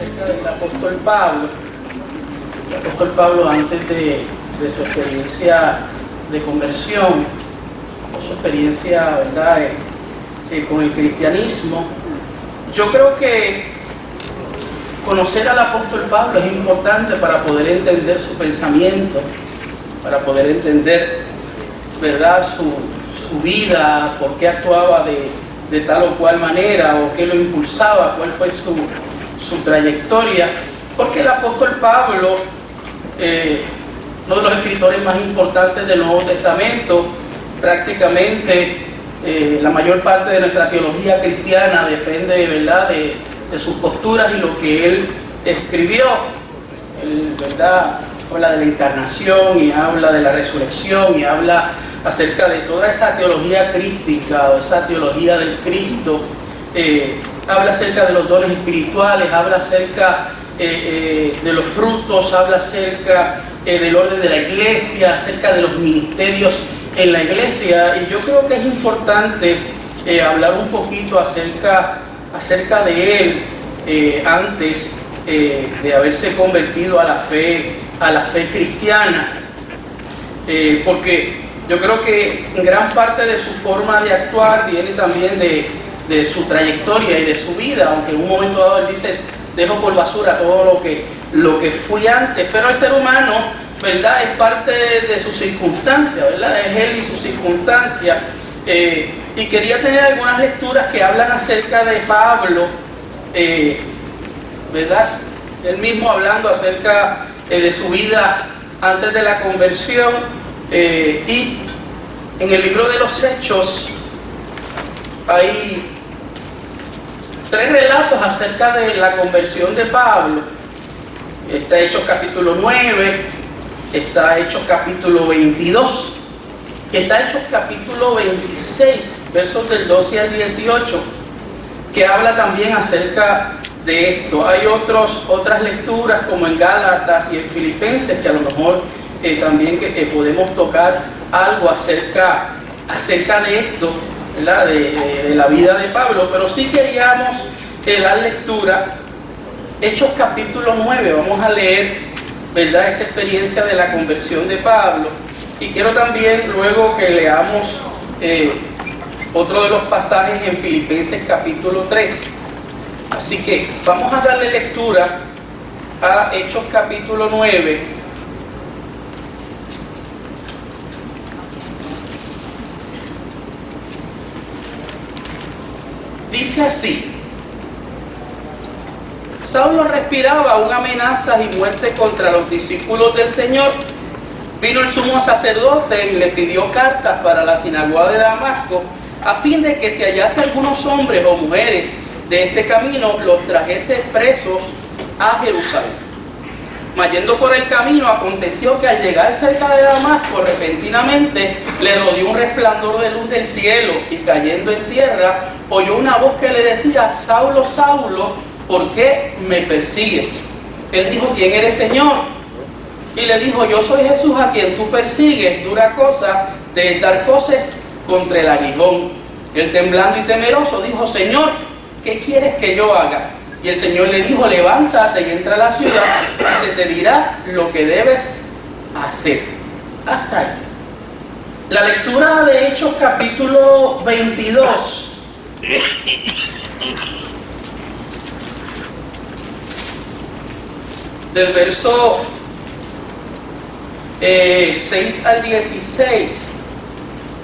acerca del apóstol Pablo. El apóstol Pablo, antes de su experiencia de conversión, o su experiencia, ¿verdad?, con el cristianismo, yo creo que conocer al apóstol Pablo es importante para poder entender su pensamiento, para poder entender, ¿verdad?, su vida, por qué actuaba de tal o cual manera, o qué lo impulsaba, cuál fue su trayectoria. Porque el apóstol Pablo, uno de los escritores más importantes del Nuevo Testamento, prácticamente la mayor parte de nuestra teología cristiana depende, ¿verdad?, de sus posturas y lo que él escribió. Él, ¿verdad?, habla de la encarnación y habla de la resurrección y habla acerca de toda esa teología crística o esa teología del Cristo. Habla acerca de los dones espirituales, habla acerca de los frutos, habla acerca del orden de la iglesia, acerca de los ministerios en la iglesia. Y yo creo que es importante hablar un poquito acerca de él antes de haberse convertido a la fe cristiana, porque yo creo que gran parte de su forma de actuar viene también de su trayectoria y de su vida, aunque en un momento dado él dice: dejo por basura todo lo que fui antes. Pero el ser humano, ¿verdad?, es parte de su circunstancia, ¿verdad?, es él y su circunstancia. Y quería tener algunas lecturas que hablan acerca de Pablo, ¿verdad?, él mismo hablando acerca de su vida antes de la conversión. Y en el libro de los Hechos hay 3 relatos acerca de la conversión de Pablo. Está Hechos capítulo 9, está Hechos capítulo 22, y está Hechos capítulo 26, versos del 12 al 18, que habla también acerca de esto. Hay otras lecturas como en Gálatas y en Filipenses que a lo mejor también podemos tocar algo acerca de esto, ¿verdad?, de la vida de Pablo. Pero sí queríamos dar lectura. Hechos capítulo 9, vamos a leer, ¿verdad?, esa experiencia de la conversión de Pablo. Y quiero también luego que leamos otro de los pasajes en Filipenses capítulo 3. Así que vamos a darle lectura a Hechos capítulo 9. Dice así: Saulo respiraba aún amenazas y muerte contra los discípulos del Señor. Vino el sumo sacerdote y le pidió cartas para la sinagoga de Damasco, a fin de que si hallase algunos hombres o mujeres de este camino, los trajese presos a Jerusalén. Mas yendo por el camino, aconteció que al llegar cerca de Damasco, repentinamente le rodeó un resplandor de luz del cielo, y cayendo en tierra, oyó una voz que le decía: Saulo, Saulo, ¿por qué me persigues? Él dijo: ¿quién eres, Señor? Y le dijo: yo soy Jesús a quien tú persigues. Dura cosa de dar cosas contra el aguijón. Él, temblando y temeroso, dijo: Señor, ¿qué quieres que yo haga? Y el Señor le dijo: levántate y entra a la ciudad, y se te dirá lo que debes hacer. Hasta ahí. La lectura de Hechos capítulo 22 del verso 6 al 16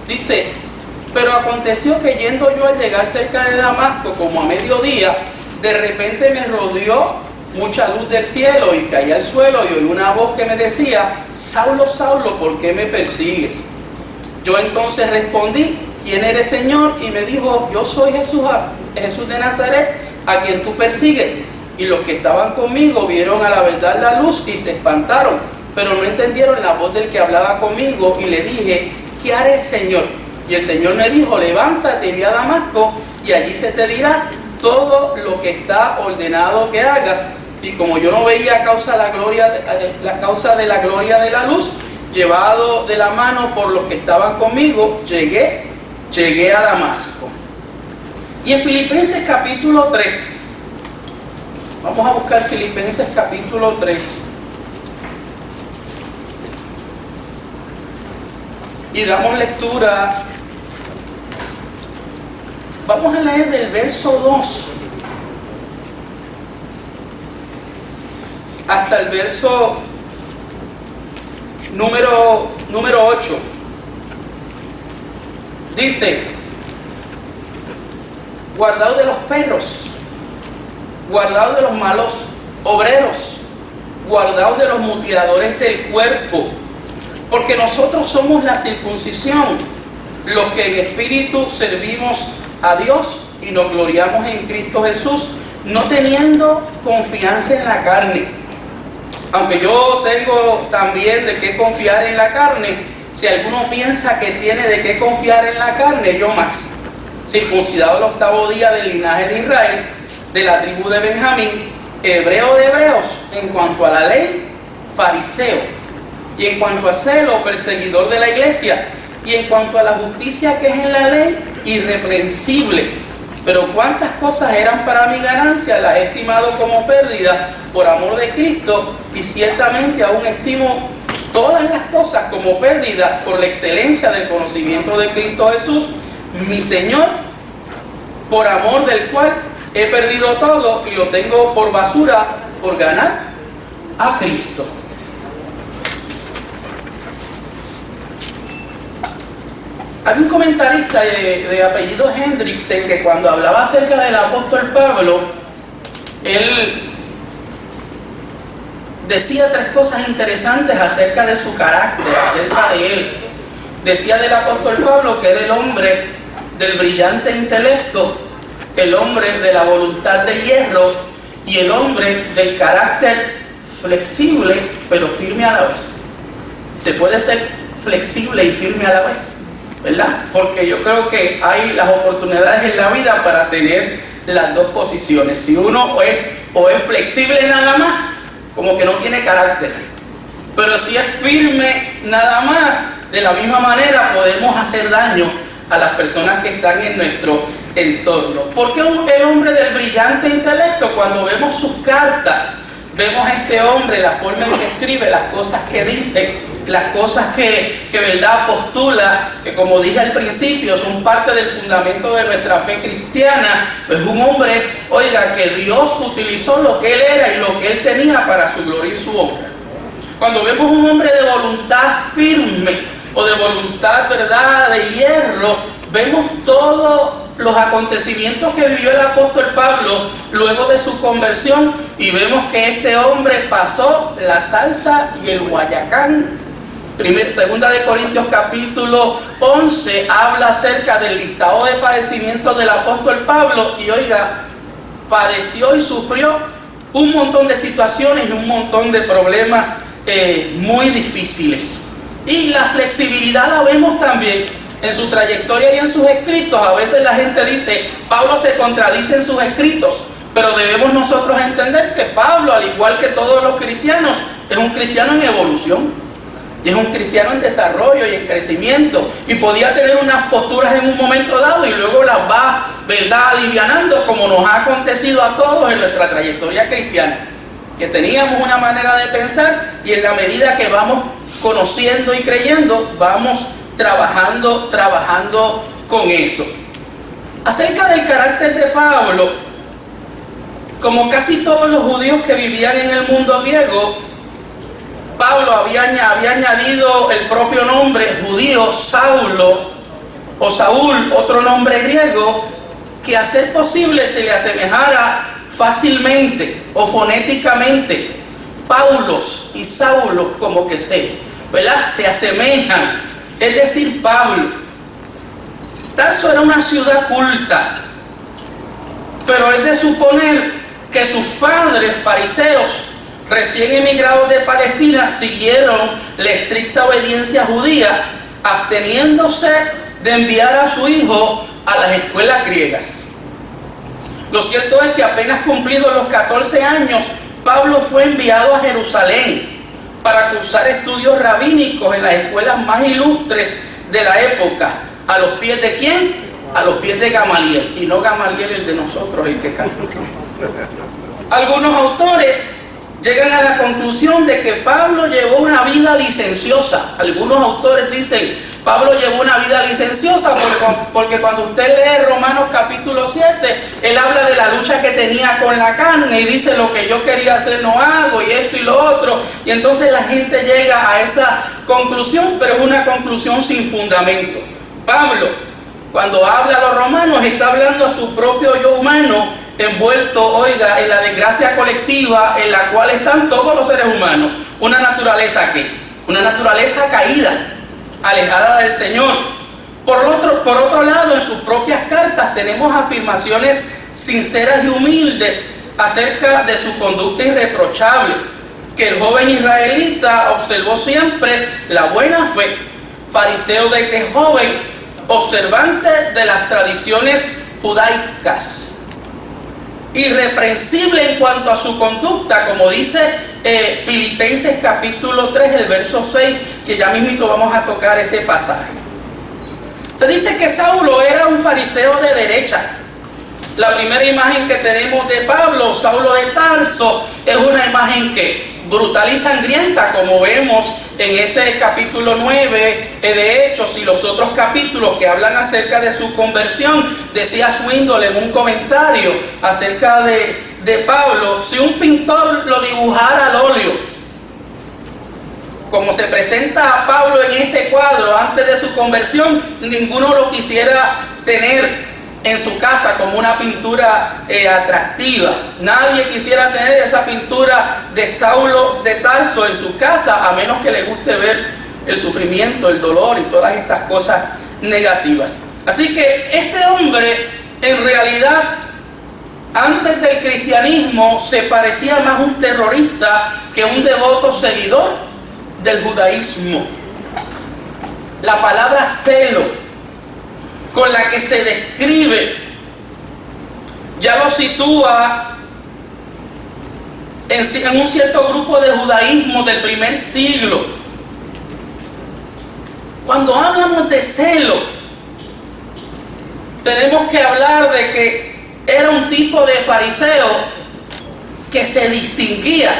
dice: pero aconteció que yendo yo al llegar cerca de Damasco, como a mediodía, de repente me rodeó mucha luz del cielo, y caí al suelo y oí una voz que me decía: Saulo, Saulo, ¿por qué me persigues? Yo entonces respondí: ¿quién eres, Señor? Y me dijo: yo soy Jesús de Nazaret, a quien tú persigues. Y los que estaban conmigo vieron a la verdad la luz y se espantaron, pero no entendieron la voz del que hablaba conmigo. Y le dije: ¿qué haré, Señor? Y el Señor me dijo: levántate y ve a Damasco, y allí se te dirá todo lo que está ordenado que hagas. Y como yo no veía la causa de la gloria de la luz, llevado de la mano por los que estaban conmigo, llegué a Damasco. Y en Filipenses capítulo 3 Vamos a buscar Filipenses capítulo 3. Y damos lectura. Vamos a leer del verso 2 hasta el verso número 8. Dice: guardaos de los perros, guardaos de los malos obreros, guardaos de los mutiladores del cuerpo, porque nosotros somos la circuncisión, los que en espíritu servimos a Dios y nos gloriamos en Cristo Jesús, no teniendo confianza en la carne. Aunque yo tengo también de qué confiar en la carne, si alguno piensa que tiene de qué confiar en la carne, yo más. Circuncidado el 8º día del linaje de Israel, de la tribu de Benjamín, hebreo de hebreos, en cuanto a la ley, fariseo, y en cuanto a celo, perseguidor de la iglesia, y en cuanto a la justicia que es en la ley, irreprensible. Pero cuántas cosas eran para mi ganancia, las he estimado como pérdida por amor de Cristo, y ciertamente aún estimo todas las cosas como pérdida por la excelencia del conocimiento de Cristo Jesús, mi Señor, por amor del cual he perdido todo y lo tengo por basura por ganar a Cristo. Hay un comentarista de apellido Hendrickson que cuando hablaba acerca del apóstol Pablo, él decía 3 cosas interesantes acerca de su carácter, acerca de él. Decía del apóstol Pablo que era el hombre del brillante intelecto, el hombre de la voluntad de hierro y el hombre del carácter flexible pero firme a la vez. Se puede ser flexible y firme a la vez, ¿verdad? Porque yo creo que hay las oportunidades en la vida para tener las dos posiciones. Si uno es flexible nada más, como que no tiene carácter, pero si es firme nada más, de la misma manera podemos hacer daño a las personas que están en nuestro entorno. ¿Por qué el hombre del brillante intelecto? Cuando vemos sus cartas, vemos a este hombre, la forma en que escribe, las cosas que dice, las cosas que verdad postula, que como dije al principio, son parte del fundamento de nuestra fe cristiana. Es un hombre, oiga, que Dios utilizó lo que él era y lo que él tenía para su gloria y su honra. Cuando vemos un hombre de voluntad firme o de voluntad, verdad, de hierro, vemos todos los acontecimientos que vivió el apóstol Pablo luego de su conversión y vemos que este hombre pasó la salsa y el guayacán. Segunda de Corintios capítulo 11 habla acerca del listado de padecimientos del apóstol Pablo y oiga, padeció y sufrió un montón de situaciones y un montón de problemas muy difíciles. Y la flexibilidad la vemos también en su trayectoria y en sus escritos. A veces la gente dice, Pablo se contradice en sus escritos, pero debemos nosotros entender que Pablo, al igual que todos los cristianos, es un cristiano en evolución. Y es un cristiano en desarrollo y en crecimiento. Y podía tener unas posturas en un momento dado y luego las va, ¿verdad?, alivianando, como nos ha acontecido a todos en nuestra trayectoria cristiana. Que teníamos una manera de pensar y en la medida que vamos conociendo y creyendo, vamos trabajando con eso. Acerca del carácter de Pablo, como casi todos los judíos que vivían en el mundo griego, Pablo había añadido el propio nombre judío, Saulo o Saúl, otro nombre griego, que a ser posible se le asemejara fácilmente o fonéticamente. Paulos y Saulo como que ¿verdad?, se asemejan. Es decir, Pablo. Tarso era una ciudad culta, pero es de suponer que sus padres fariseos, recién emigrados de Palestina, siguieron la estricta obediencia judía, absteniéndose de enviar a su hijo a las escuelas griegas. Lo cierto es que apenas cumplidos los 14 años, Pablo fue enviado a Jerusalén para cursar estudios rabínicos en las escuelas más ilustres de la época. ¿A los pies de quién? A los pies de Gamaliel, y no Gamaliel el de nosotros, el que canta. Algunos autores llegan a la conclusión de que Pablo llevó una vida licenciosa. Algunos autores dicen, Pablo llevó una vida licenciosa porque cuando usted lee Romanos capítulo 7, él habla de la lucha que tenía con la carne y dice, lo que yo quería hacer no hago, y esto y lo otro. Y entonces la gente llega a esa conclusión, pero es una conclusión sin fundamento. Pablo, cuando habla a los romanos, está hablando a su propio yo humano, envuelto, oiga, en la desgracia colectiva en la cual están todos los seres humanos. Una naturaleza ¿qué? Una naturaleza caída, alejada del Señor. Por otro lado, en sus propias cartas tenemos afirmaciones sinceras y humildes acerca de su conducta irreprochable, que el joven israelita observó siempre la buena fe, fariseo desde joven, observante de las tradiciones judaicas, irreprensible en cuanto a su conducta, como dice Filipenses capítulo 3, el verso 6, que ya mismito vamos a tocar ese pasaje. Se dice que Saulo era un fariseo de derecha. La primera imagen que tenemos de Pablo, Saulo de Tarso, es una imagen que brutal y sangrienta, como vemos en ese capítulo 9 de Hechos y los otros capítulos que hablan acerca de su conversión. Decía Swindoll en un comentario acerca de Pablo, si un pintor lo dibujara al óleo, como se presenta a Pablo en ese cuadro antes de su conversión, ninguno lo quisiera tener en su casa como una pintura atractiva. Nadie quisiera tener esa pintura de Saulo de Tarso en su casa, a menos que le guste ver el sufrimiento, el dolor y todas estas cosas negativas. Así que este hombre, en realidad, antes del cristianismo, se parecía más a un terrorista que un devoto seguidor del judaísmo. La palabra celo con la que se describe ya lo sitúa en un cierto grupo de judaísmo del primer siglo. Cuando hablamos de celo, tenemos que hablar de que era un tipo de fariseo que se distinguía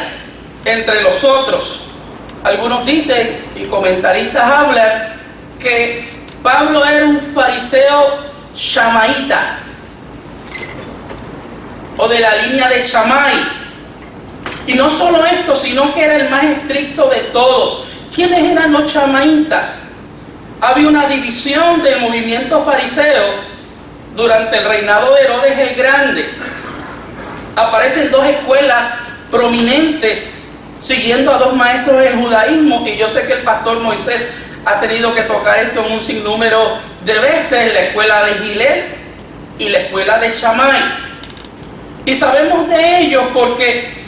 entre los otros. Algunos dicen, y comentaristas hablan, que Pablo era un fariseo shamaíta, o de la línea de Shammai. Y no solo esto, sino que era el más estricto de todos. ¿Quiénes eran los shamaítas? Había una división del movimiento fariseo durante el reinado de Herodes el Grande. Aparecen dos escuelas prominentes siguiendo a dos maestros del judaísmo, y yo sé que el pastor Moisés ha tenido que tocar esto en un sinnúmero de veces, la escuela de Hillel y la escuela de Shammai. Y sabemos de ellos porque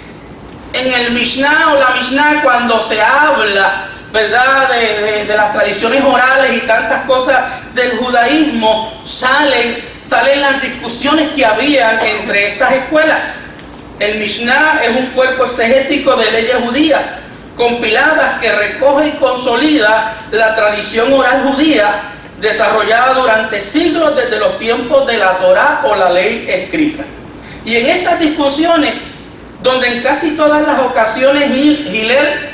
en el Mishnah o la Mishnah, cuando se habla, ¿verdad?, de las tradiciones orales y tantas cosas del judaísmo, salen las discusiones que había entre estas escuelas. El Mishnah es un cuerpo exegético de leyes judías compiladas que recoge y consolida la tradición oral judía desarrollada durante siglos desde los tiempos de la Torá o la ley escrita. Y en estas discusiones, donde en casi todas las ocasiones Hillel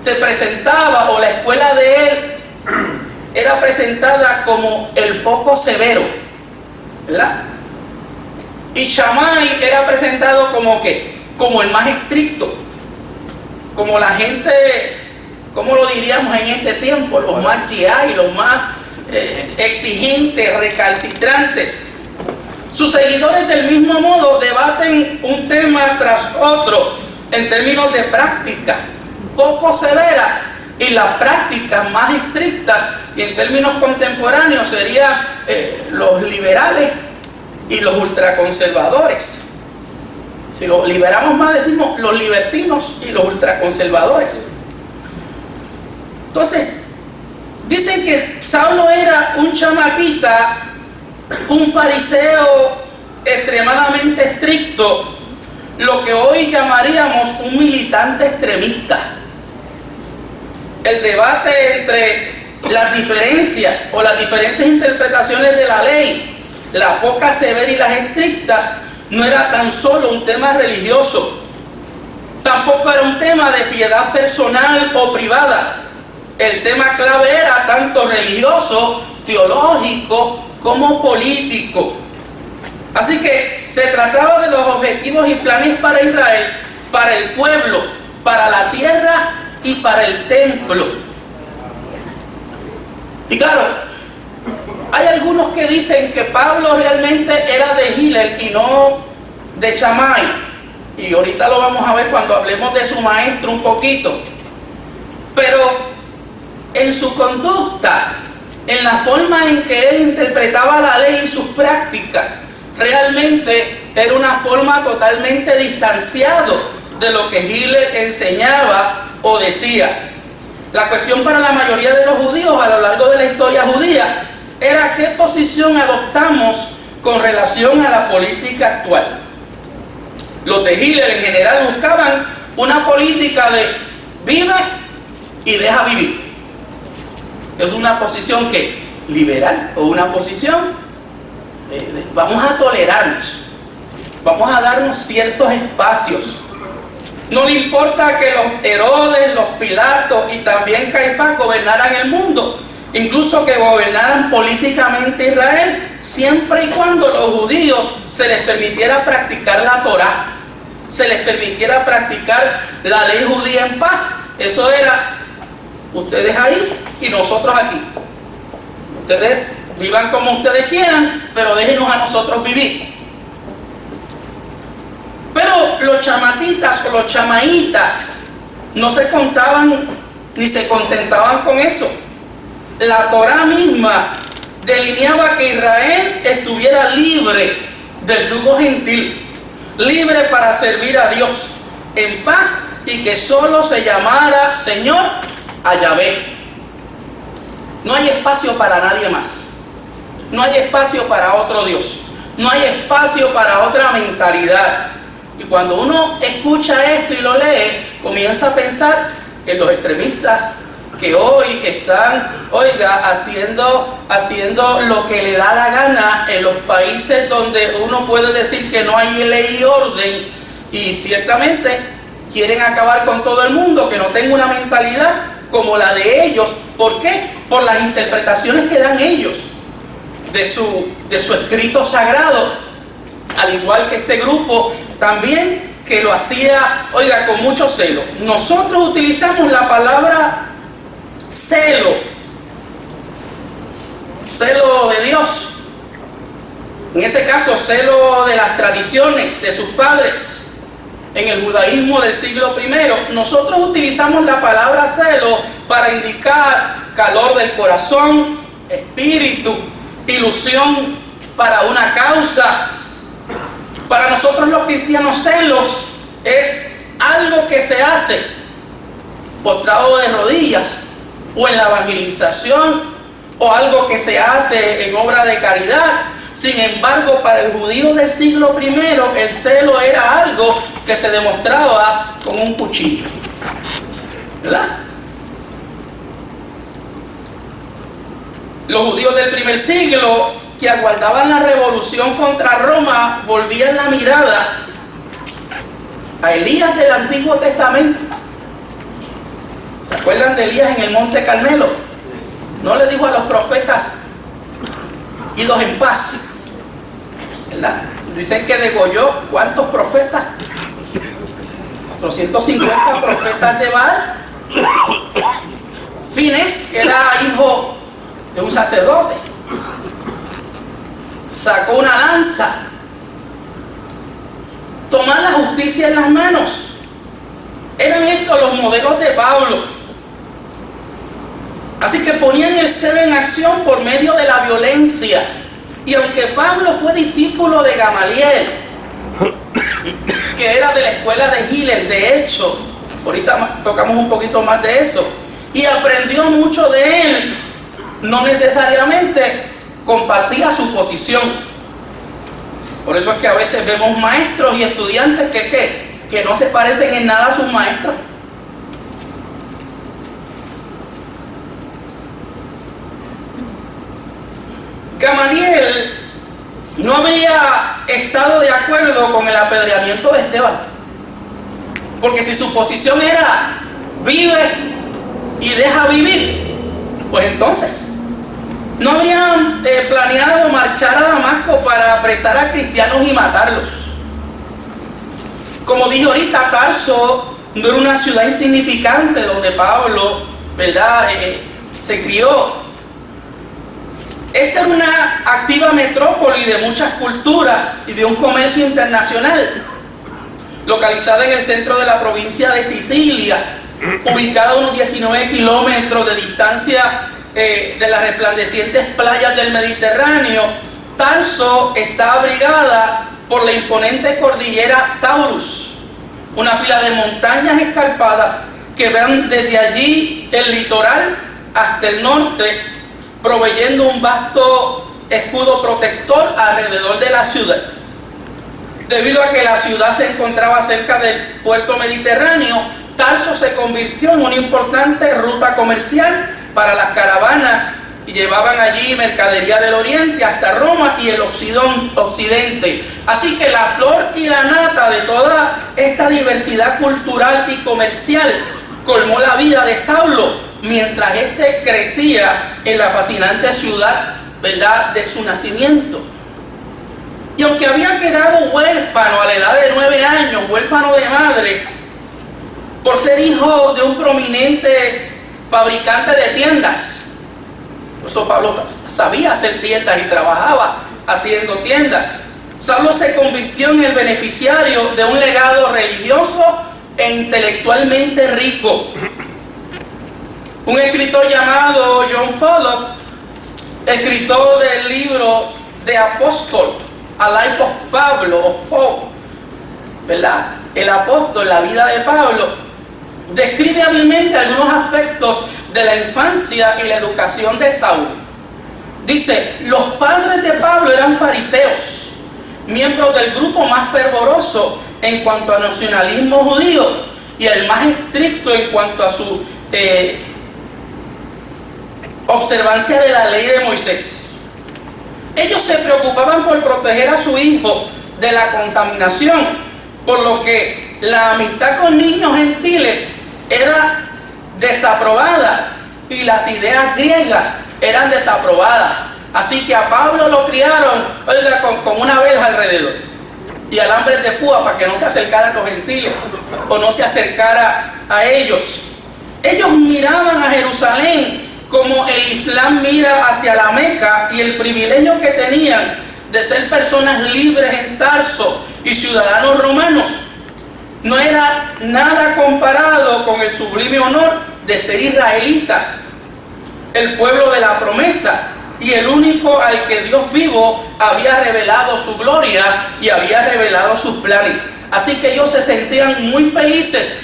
se presentaba, o la escuela de él era presentada como el poco severo, ¿verdad? Y Shammai era presentado como ¿qué? Como el más estricto, como la gente, ¿cómo lo diríamos en este tiempo? Los más GI, los más exigentes, recalcitrantes. Sus seguidores del mismo modo debaten un tema tras otro en términos de práctica poco severas, y las prácticas más estrictas y en términos contemporáneos serían los liberales y los ultraconservadores. Si lo liberamos más, decimos los libertinos y los ultraconservadores. Entonces, dicen que Saulo era un chamaquita, un fariseo extremadamente estricto, lo que hoy llamaríamos un militante extremista. El debate entre las diferencias o las diferentes interpretaciones de la ley, la poca severa y las estrictas, no era tan solo un tema religioso, tampoco era un tema de piedad personal o privada. El tema clave era tanto religioso, teológico, como político. Así que se trataba de los objetivos y planes para Israel, para el pueblo, para la tierra y para el templo. Y claro, hay algunos que dicen que Pablo realmente era de Hillel y no de Shammai. Y ahorita lo vamos a ver cuando hablemos de su maestro un poquito. Pero en su conducta, en la forma en que él interpretaba la ley y sus prácticas, realmente era una forma totalmente distanciado de lo que Hillel enseñaba o decía. La cuestión para la mayoría de los judíos a lo largo de la historia judía era qué posición adoptamos con relación a la política actual. Los de Hillel en general buscaban una política de vive y deja vivir. Es una posición que liberal o una posición vamos a tolerarnos, vamos a darnos ciertos espacios. No le importa que los Herodes, los Pilatos y también Caifás gobernaran el mundo, incluso que gobernaran políticamente Israel, siempre y cuando los judíos se les permitiera practicar la Torá, se les permitiera practicar la ley judía en paz. Eso era ustedes ahí y nosotros aquí. Ustedes vivan como ustedes quieran, pero déjenos a nosotros vivir. Pero los chamatitas o los chamaitas no se contaban ni se contentaban con eso. La Torá misma delineaba que Israel estuviera libre del yugo gentil, libre para servir a Dios en paz y que solo se llamara Señor a Yahvé. No hay espacio para nadie más. No hay espacio para otro Dios. No hay espacio para otra mentalidad. Y cuando uno escucha esto y lo lee, comienza a pensar en los extremistas que hoy están, haciendo lo que le da la gana en los países donde uno puede decir que no hay ley y orden, y ciertamente quieren acabar con todo el mundo que no tenga una mentalidad como la de ellos. ¿Por qué? Por las interpretaciones que dan ellos de su escrito sagrado, al igual que este grupo también que lo hacía, con mucho celo. Nosotros utilizamos la palabra celo de Dios, en ese caso celo de las tradiciones de sus padres. En el judaísmo del siglo I, nosotros utilizamos la palabra celo para indicar calor del corazón, espíritu, ilusión para una causa. Para nosotros los cristianos, celos es algo que se hace postrado de rodillas o en la evangelización, o algo que se hace en obra de caridad. Sin embargo, para el judío del siglo I, el celo era algo que se demostraba con un cuchillo, ¿verdad? Los judíos del primer siglo, que aguardaban la revolución contra Roma, volvían la mirada a Elías del Antiguo Testamento. ¿Se acuerdan de Elías en el Monte Carmelo? No le dijo a los profetas, idos en paz, ¿verdad? Dicen que degolló, ¿cuántos profetas? 450 profetas de Baal. Finés, que era hijo de un sacerdote, sacó una lanza. Tomar la justicia en las manos. Eran estos los modelos de Pablo. Así que ponían el celo en acción por medio de la violencia. Y aunque Pablo fue discípulo de Gamaliel, que era de la escuela de Hillel, de hecho, ahorita tocamos un poquito más de eso, y aprendió mucho de él, no necesariamente compartía su posición. Por eso es que a veces vemos maestros y estudiantes que no se parecen en nada a sus maestros. Gamaliel no habría estado de acuerdo con el apedreamiento de Esteban. Porque si su posición era vive y deja vivir, pues entonces no habrían planeado marchar a Damasco para apresar a cristianos y matarlos. Como dije ahorita, Tarso no era una ciudad insignificante donde Pablo, ¿verdad?, se crió. Esta era una activa metrópoli de muchas culturas y de un comercio internacional, localizada en el centro de la provincia de Sicilia, ubicada a unos 19 kilómetros de distancia de las resplandecientes playas del Mediterráneo. Tarso está abrigada por la imponente cordillera Taurus, una fila de montañas escarpadas que van desde allí el litoral hasta el norte, proveyendo un vasto escudo protector alrededor de la ciudad. Debido a que la ciudad se encontraba cerca del puerto mediterráneo, Tarso se convirtió en una importante ruta comercial para las caravanas y llevaban allí mercadería del oriente hasta Roma y el occidente. Así que la flor y la nata de toda esta diversidad cultural y comercial colmó la vida de Saulo mientras éste crecía en la fascinante ciudad, ¿verdad?, de su nacimiento. Y aunque había quedado huérfano a la edad de 9 años, huérfano de madre, por ser hijo de un prominente fabricante de tiendas, por eso Pablo sabía hacer tiendas y trabajaba haciendo tiendas, Saulo se convirtió en el beneficiario de un legado religioso e intelectualmente rico. Un escritor llamado John Pollock, escritor del libro The Apostle, A Life of Pablo, of Paul, ¿verdad?, el apóstol, la vida de Pablo, describe hábilmente algunos aspectos de la infancia y la educación de Saulo. Dice: los padres de Pablo eran fariseos, miembros del grupo más fervoroso en cuanto a nacionalismo judío y el más estricto en cuanto a su observancia de la ley de Moisés. Ellos se preocupaban por proteger a su hijo de la contaminación, por lo que la amistad con niños gentiles era desaprobada y las ideas griegas eran desaprobadas. Así que a Pablo lo criaron, oiga, con una verja alrededor y alambres de púa para que no se acercara a los gentiles o no se acercara a ellos. Ellos miraban a Jerusalén como el Islam mira hacia la Meca, y el privilegio que tenían de ser personas libres en Tarso y ciudadanos romanos no era nada comparado con el sublime honor de ser israelitas, el pueblo de la promesa y el único al que Dios vivo había revelado su gloria y había revelado sus planes. Así que ellos se sentían muy felices,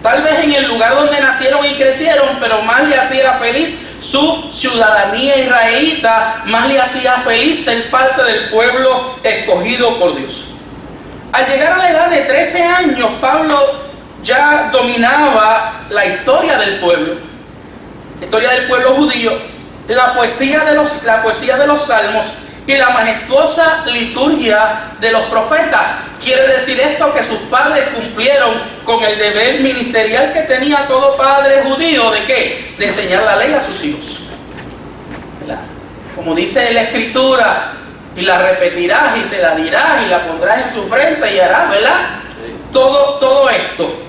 tal vez en el lugar donde nacieron y crecieron, pero más le hacía feliz su ciudadanía israelita, más le hacía feliz ser parte del pueblo escogido por Dios. Al llegar a la edad de 13 años, Pablo ya dominaba la historia del pueblo, la historia del pueblo judío, la poesía de los salmos y la majestuosa liturgia de los profetas. Quiere decir esto que sus padres cumplieron con el deber ministerial que tenía todo padre judío. ¿De qué? De enseñar la ley a sus hijos, ¿verdad? Como dice la Escritura: y la repetirás y se la dirás y la pondrás en su frente y harás, ¿verdad? Todo esto.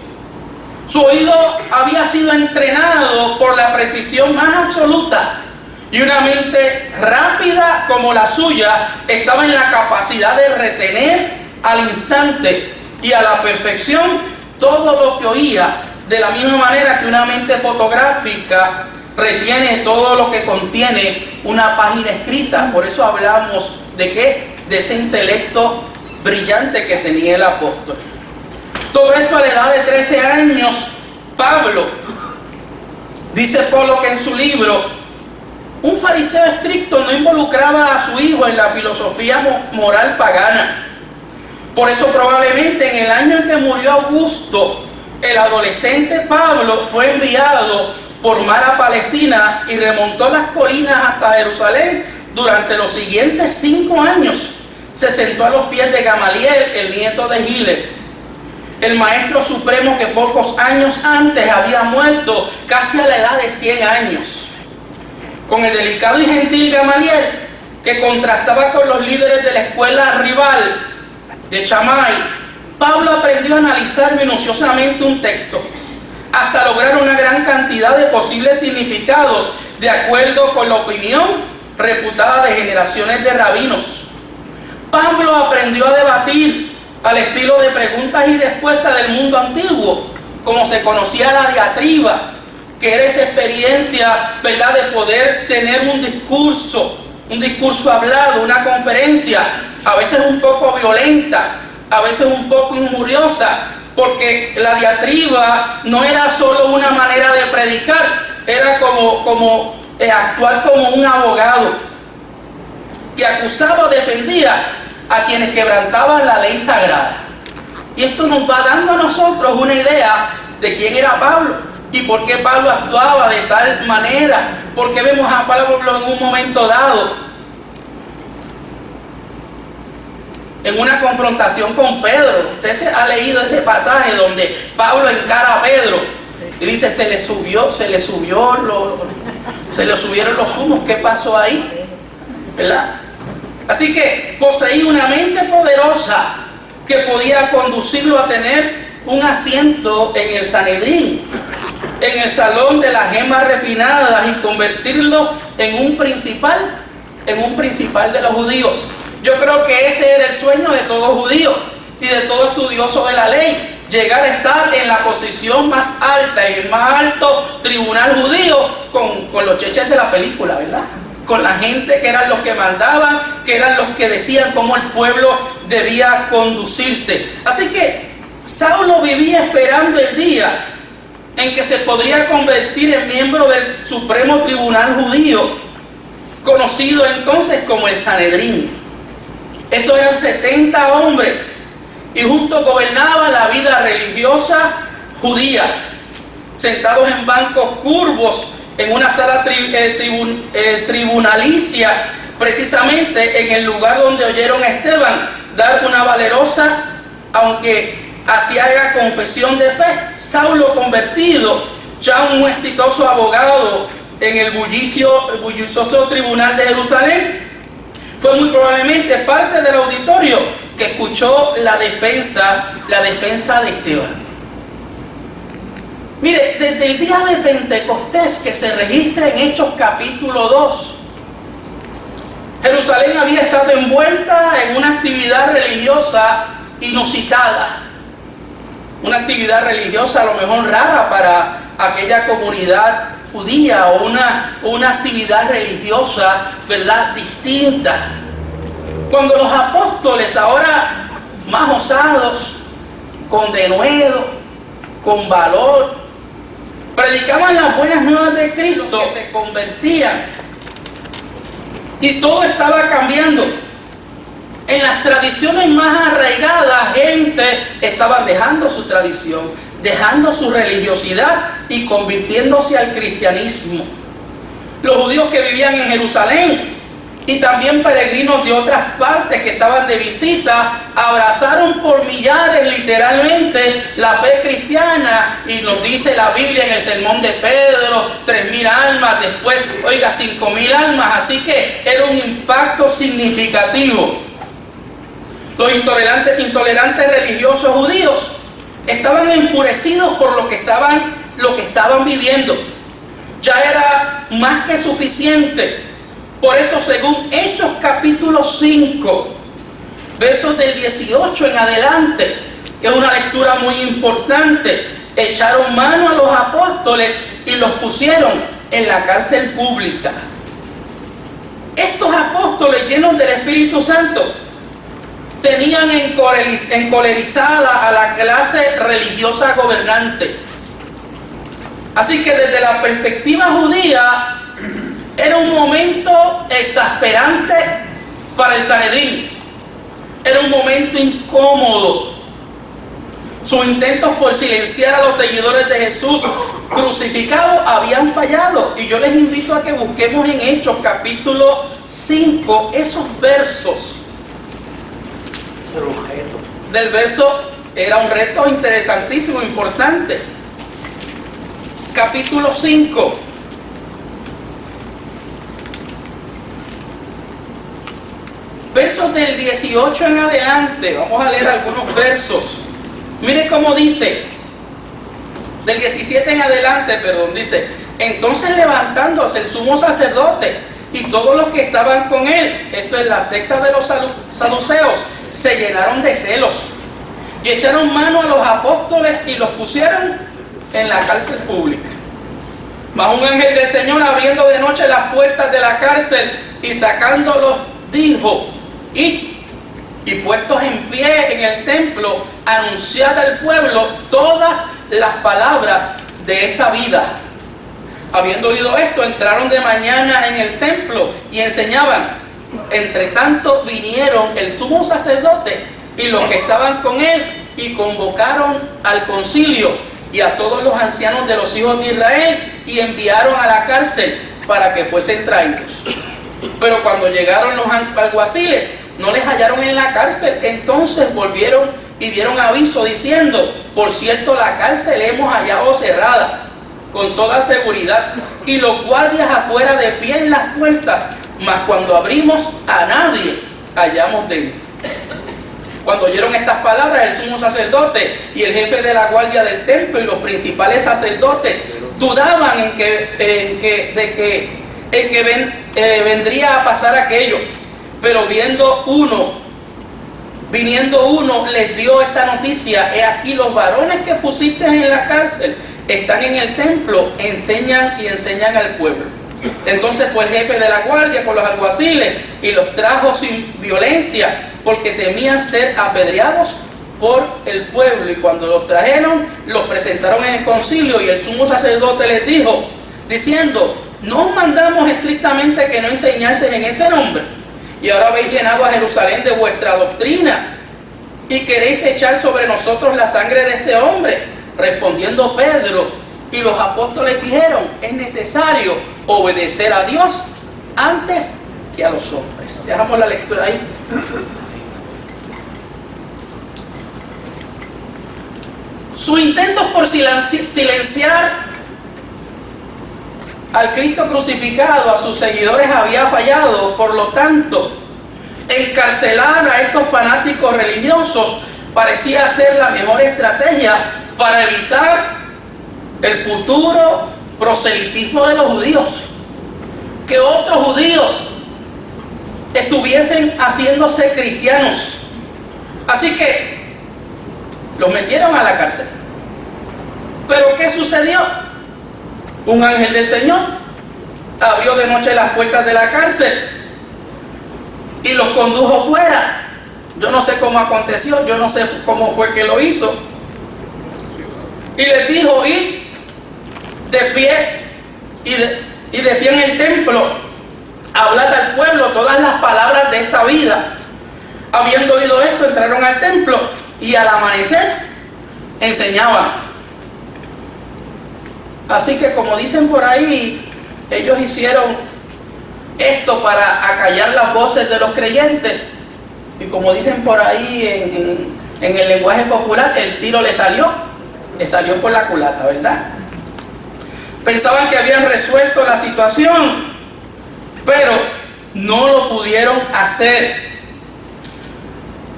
Su oído había sido entrenado por la precisión más absoluta, y una mente rápida como la suya estaba en la capacidad de retener al instante y a la perfección todo lo que oía, de la misma manera que una mente fotográfica retiene todo lo que contiene una página escrita. Por eso hablamos de qué, de ese intelecto brillante que tenía el apóstol. Todo esto a la edad de 13 años. Pablo, dice Pollock en su libro, un fariseo estricto no involucraba a su hijo en la filosofía moral pagana. Por eso probablemente en el año en que murió Augusto, el adolescente Pablo fue enviado por mar a Palestina y remontó las colinas hasta Jerusalén durante los siguientes 5 años, se sentó a los pies de Gamaliel, el nieto de Hillel, el maestro supremo que pocos años antes había muerto, casi a la edad de 100 años. Con el delicado y gentil Gamaliel, que contrastaba con los líderes de la escuela rival de Shammai, Pablo aprendió a analizar minuciosamente un texto, hasta lograr una gran cantidad de posibles significados, de acuerdo con la opinión reputada de generaciones de rabinos. Pablo aprendió a debatir al estilo de preguntas y respuestas del mundo antiguo, como se conocía la diatriba, que era esa experiencia, ¿verdad?, de poder tener un discurso hablado, una conferencia, a veces un poco violenta, a veces un poco injuriosa, porque la diatriba no era solo una manera de predicar, era como actuar como un abogado que acusaba o defendía a quienes quebrantaban la ley sagrada. Y esto nos va dando a nosotros una idea de quién era Pablo y por qué Pablo actuaba de tal manera, por qué vemos a Pablo en un momento dado en una confrontación con Pedro. Usted ha leído ese pasaje donde Pablo encara a Pedro y dice, se le subieron los humos. ¿Qué pasó ahí? ¿Verdad? Así que poseía una mente poderosa que podía conducirlo a tener un asiento en el Sanedrín, en el salón de las gemas refinadas, y convertirlo en un principal de los judíos. Yo creo que ese era el sueño de todo judío y de todo estudioso de la ley, llegar a estar en la posición más alta, en el más alto tribunal judío, con los cheches de la película, ¿verdad? Con la gente que eran los que mandaban, que eran los que decían cómo el pueblo debía conducirse. Así que Saulo vivía esperando el día en que se podría convertir en miembro del Supremo Tribunal Judío, conocido entonces como el Sanedrín. Estos eran 70 hombres y juntos gobernaban la vida religiosa judía, sentados en bancos curvos en una sala tribunalicia, precisamente en el lugar donde oyeron a Esteban dar una valerosa, aunque aciaga confesión de fe. Saulo, convertido, ya un exitoso abogado en el bullicioso tribunal de Jerusalén, fue muy probablemente parte del auditorio que escuchó la defensa de Esteban. Mire, desde el día de Pentecostés, que se registra en Hechos capítulo 2, Jerusalén había estado envuelta en una actividad religiosa inusitada, una actividad religiosa a lo mejor rara para aquella comunidad judía, o una actividad religiosa, ¿verdad?, distinta. Cuando los apóstoles, ahora más osados, con denuedo, con valor, predicaban las buenas nuevas de Cristo, que se convertían, y todo estaba cambiando. En las tradiciones más arraigadas, gente estaba dejando su tradición, dejando su religiosidad y convirtiéndose al cristianismo. Los judíos que vivían en Jerusalén y también peregrinos de otras partes que estaban de visita, abrazaron por millares literalmente la fe cristiana, y nos dice la Biblia en el sermón de Pedro, 3,000 almas, después, 5,000 almas, así que era un impacto significativo. Los intolerantes religiosos judíos estaban enfurecidos por lo que estaban viviendo. Ya era más que suficiente. Por eso, según Hechos capítulo 5, versos del 18 en adelante, que es una lectura muy importante, echaron mano a los apóstoles y los pusieron en la cárcel pública. Estos apóstoles, llenos del Espíritu Santo, tenían encolerizada a la clase religiosa gobernante. Así que desde la perspectiva judía, era un momento exasperante para el Sanedrín. Era un momento incómodo. Sus intentos por silenciar a los seguidores de Jesús crucificado habían fallado. Y yo les invito a que busquemos en Hechos capítulo 5 esos versos era un reto. Del verso, era un reto interesantísimo, importante. Capítulo 5. Versos del 18 en adelante. Vamos a leer algunos versos. Mire cómo dice. Del 17 en adelante, perdón, dice: entonces levantándose el sumo sacerdote y todos los que estaban con él, esto es la secta de los saduceos, se llenaron de celos y echaron mano a los apóstoles y los pusieron en la cárcel pública. Mas un ángel del Señor, abriendo de noche las puertas de la cárcel y sacándolos, dijo: y puestos en pie en el templo, anunciad al pueblo todas las palabras de esta vida. Habiendo oído esto, entraron de mañana en el templo y enseñaban. Entre tanto vinieron el sumo sacerdote y los que estaban con él, y convocaron al concilio y a todos los ancianos de los hijos de Israel, y enviaron a la cárcel para que fuesen traídos. Pero cuando llegaron los alguaciles, no les hallaron en la cárcel. Entonces volvieron y dieron aviso diciendo: por cierto, la cárcel hemos hallado cerrada con toda seguridad, y los guardias afuera de pie en las puertas, mas cuando abrimos, a nadie hallamos dentro. Cuando oyeron estas palabras, el sumo sacerdote y el jefe de la guardia del templo y los principales sacerdotes dudaban en que vendría a pasar aquello. Pero viniendo uno, les dio esta noticia: he aquí, los varones que pusiste en la cárcel están en el templo, enseñan al pueblo. Entonces fue el jefe de la guardia con los alguaciles y los trajo sin violencia, porque temían ser apedreados por el pueblo. Y cuando los trajeron, los presentaron en el concilio, y el sumo sacerdote les dijo, diciendo: no os mandamos estrictamente que no enseñaseis en ese nombre, y ahora habéis llenado a Jerusalén de vuestra doctrina, y queréis echar sobre nosotros la sangre de este hombre. Respondiendo Pedro y los apóstoles dijeron: es necesario obedecer a Dios antes que a los hombres. Dejamos la lectura ahí. Sus intentos por silenciar al Cristo crucificado, a sus seguidores, había fallado. Por lo tanto, encarcelar a estos fanáticos religiosos parecía ser la mejor estrategia para evitar el futuro proselitismo de los judíos, que otros judíos estuviesen haciéndose cristianos. Así que los metieron a la cárcel. ¿Pero qué sucedió? Un ángel del Señor abrió de noche las puertas de la cárcel y los condujo fuera. Yo no sé cómo aconteció, yo no sé cómo fue que lo hizo. Y les dijo: id de pie y de pie en el templo, hablad al pueblo todas las palabras de esta vida. Habiendo oído esto, entraron al templo y al amanecer enseñaban. Así que, como dicen por ahí, ellos hicieron esto para acallar las voces de los creyentes, y como dicen por ahí en el lenguaje popular, el tiro le salió por la culata, ¿verdad? Pensaban que habían resuelto la situación, pero no lo pudieron hacer.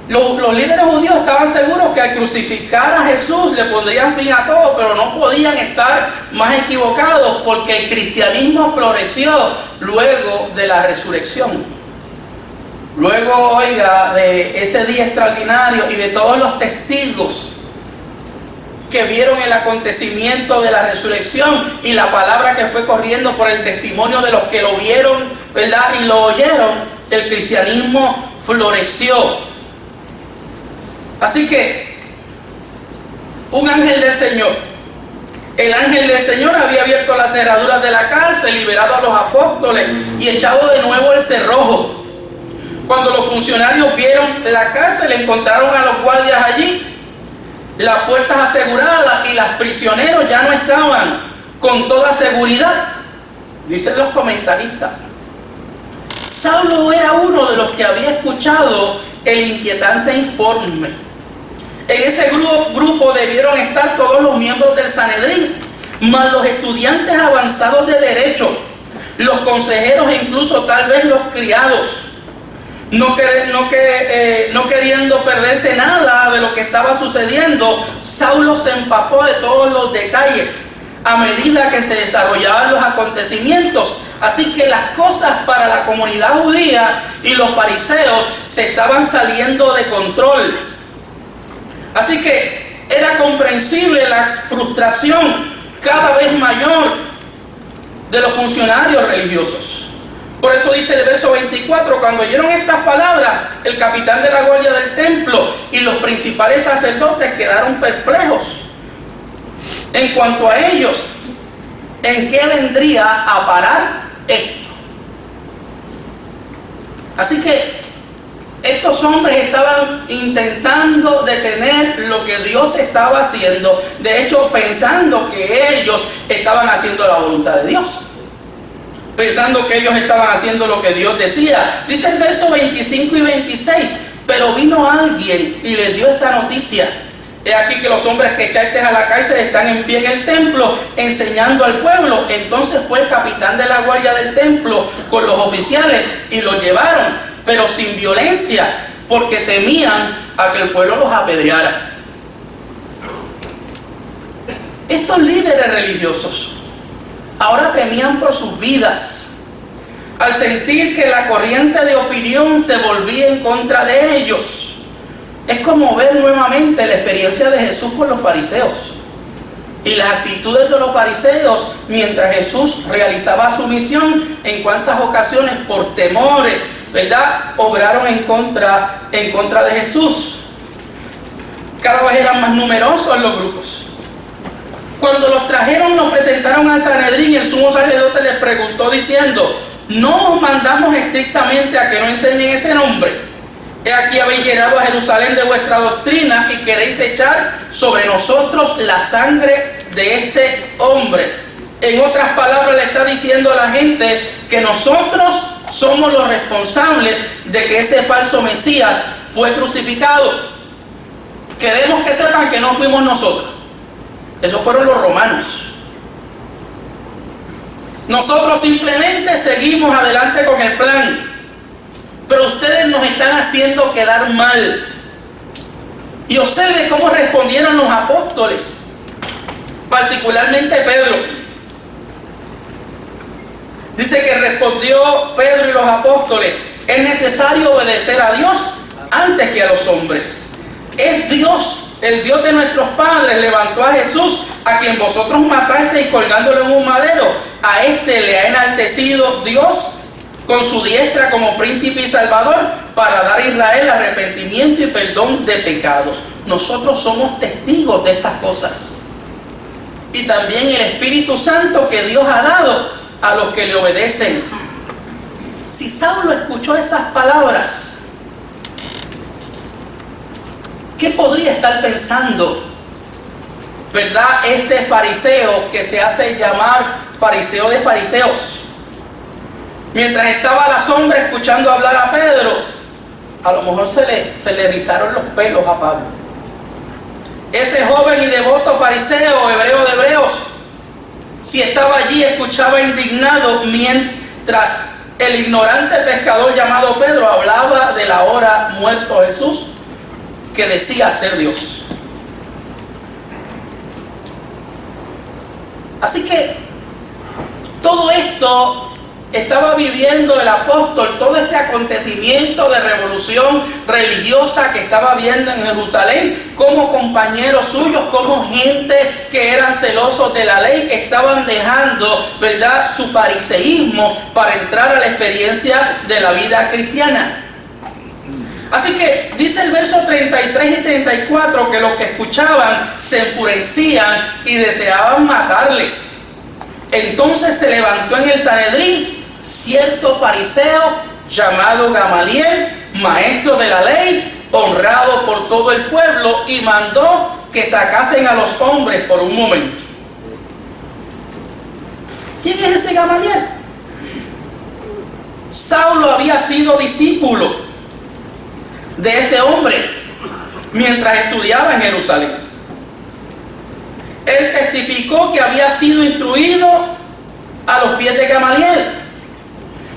Los líderes judíos estaban seguros que al crucificar a Jesús le pondrían fin a todo, pero no podían estar más equivocados, porque el cristianismo floreció luego de la resurrección. Luego, oiga, de ese día extraordinario y de todos los testigos que vieron el acontecimiento de la resurrección y la palabra que fue corriendo por el testimonio de los que lo vieron, ¿verdad?, y lo oyeron, el cristianismo floreció. Así que un ángel del Señor, el ángel del Señor había abierto las cerraduras de la cárcel, liberado a los apóstoles y echado de nuevo el cerrojo. Cuando los funcionarios vieron la cárcel, encontraron a los guardias allí, las puertas aseguradas, y los prisioneros ya no estaban con toda seguridad. Dicen los comentaristas, Saulo era uno de los que había escuchado el inquietante informe. En ese grupo debieron estar todos los miembros del Sanedrín, más los estudiantes avanzados de derecho, los consejeros e incluso tal vez los criados, no queriendo perderse nada de lo que estaba sucediendo. Saulo se empapó de todos los detalles a medida que se desarrollaban los acontecimientos. Así que las cosas para la comunidad judía y los fariseos se estaban saliendo de control. Así que era comprensible la frustración cada vez mayor de los funcionarios religiosos. Por eso dice el verso 24, cuando oyeron estas palabras, el capitán de la guardia del templo y los principales sacerdotes quedaron perplejos en cuanto a ellos, ¿en qué vendría a parar esto? Así que estos hombres estaban intentando detener lo que Dios estaba haciendo, de hecho pensando que ellos estaban haciendo la voluntad de Dios, pensando que ellos estaban haciendo lo que Dios decía. Dice el verso 25 y 26, pero vino alguien y les dio esta noticia: he aquí que los hombres que echaste a la cárcel están en pie en el templo enseñando al pueblo. Entonces fue el capitán de la guardia del templo con los oficiales y los llevaron, pero sin violencia, porque temían a que el pueblo los apedreara. Estos líderes religiosos ahora temían por sus vidas al sentir que la corriente de opinión se volvía en contra de ellos. Es como ver nuevamente la experiencia de Jesús con los fariseos y las actitudes de los fariseos mientras Jesús realizaba su misión. En cuántas ocasiones por temores, ¿verdad?, obraron en contra de Jesús. Cada vez eran más numerosos los grupos. Cuando los trajeron, los presentaron al Sanedrín y el sumo sacerdote les preguntó diciendo: ¿no os mandamos estrictamente a que no enseñen ese nombre? He aquí habéis llenado a Jerusalén de vuestra doctrina y queréis echar sobre nosotros la sangre de este hombre. En otras palabras, le está diciendo a la gente que nosotros somos los responsables de que ese falso Mesías fue crucificado. Queremos que sepan que no fuimos nosotros. Esos fueron los romanos. Nosotros simplemente seguimos adelante con el plan. Pero ustedes nos están haciendo quedar mal. Y observe cómo respondieron los apóstoles, particularmente Pedro. Dice que respondió Pedro y los apóstoles: es necesario obedecer a Dios antes que a los hombres. Es Dios, el Dios de nuestros padres, levantó a Jesús, a quien vosotros matasteis colgándolo en un madero. A este le ha enaltecido Dios con su diestra como príncipe y salvador, para dar a Israel arrepentimiento y perdón de pecados. Nosotros somos testigos de estas cosas. Y también el Espíritu Santo que Dios ha dado a los que le obedecen. Si Saulo escuchó esas palabras, ¿qué podría estar pensando, verdad, este fariseo que se hace llamar fariseo de fariseos? Mientras estaba a la sombra escuchando hablar a Pedro, a lo mejor se le rizaron los pelos a Pablo. Ese joven y devoto fariseo, hebreo de hebreos, si estaba allí, escuchaba indignado mientras el ignorante pescador llamado Pedro hablaba del ahora muerto Jesús, que decía ser Dios. Así que todo esto estaba viviendo el apóstol, todo este acontecimiento de revolución religiosa que estaba viendo en Jerusalén, como compañeros suyos, como gente que eran celosos de la ley, estaban dejando, ¿verdad?, su fariseísmo para entrar a la experiencia de la vida cristiana. Así que dice el verso 33 y 34 que los que escuchaban se enfurecían y deseaban matarles. Entonces se levantó en el Sanedrín cierto fariseo llamado Gamaliel, maestro de la ley, honrado por todo el pueblo, y mandó que sacasen a los hombres por un momento. ¿Quién es ese Gamaliel? Saulo había sido discípulo de este hombre mientras estudiaba en Jerusalén. Él testificó que había sido instruido a los pies de Gamaliel.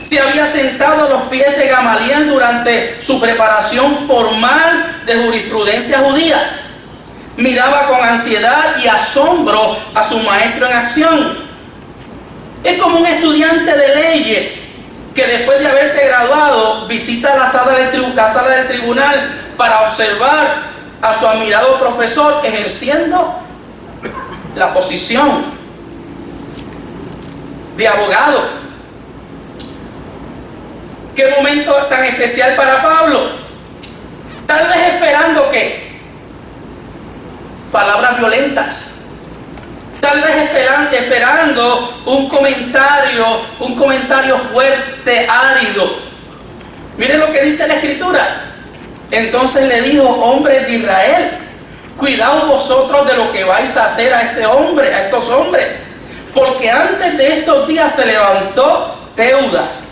Se había sentado a los pies de Gamaliel durante su preparación formal de jurisprudencia judía. Miraba con ansiedad y asombro a su maestro en acción. Es como un estudiante de leyes que después de haberse graduado visita la sala del tribunal para observar a su admirado profesor ejerciendo la posición de abogado. Qué momento tan especial para Pablo. Tal vez esperando que palabras violentas, tal vez esperando un comentario fuerte, árido. Miren lo que dice la Escritura. Entonces le dijo: hombres de Israel, cuidaos vosotros de lo que vais a hacer a estos hombres, porque antes de estos días se levantó Teudas,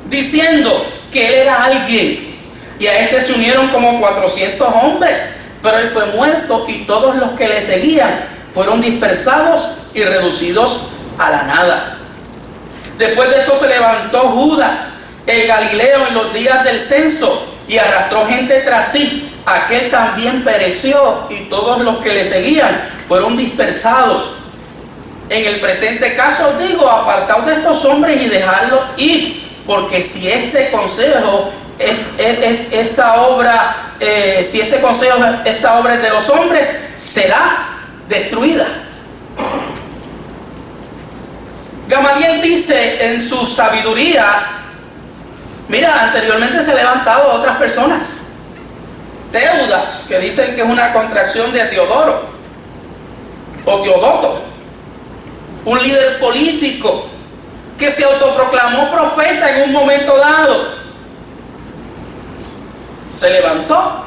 diciendo que él era alguien, y a este se unieron como 400 hombres, pero él fue muerto y todos los que le seguían fueron dispersados y reducidos a la nada. Después de esto se levantó Judas, el Galileo, en los días del censo, y arrastró gente tras sí. Aquel también pereció y todos los que le seguían fueron dispersados. En el presente caso os digo: apartaos de estos hombres y dejadlos ir, porque si este consejo esta obra es de los hombres, será destruida. Gamaliel dice en su sabiduría: mira, anteriormente se han levantado otras personas. Teudas, que dicen que es una contracción de Teodoro o Teodoto, un líder político que se autoproclamó profeta en un momento dado, se levantó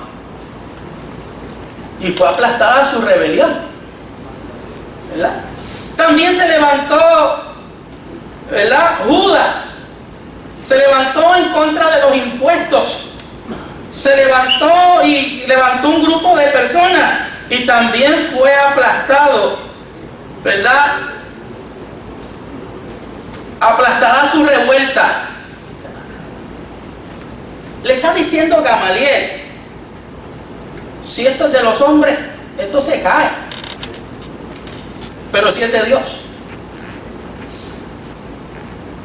y fue aplastada su rebelión, ¿verdad? También se levantó, ¿verdad? Judas se levantó en contra de los impuestos, se levantó y levantó un grupo de personas y también fue aplastado, ¿verdad? Aplastada su revuelta. Le está diciendo Gamaliel: si esto es de los hombres, esto se cae, pero si es de Dios.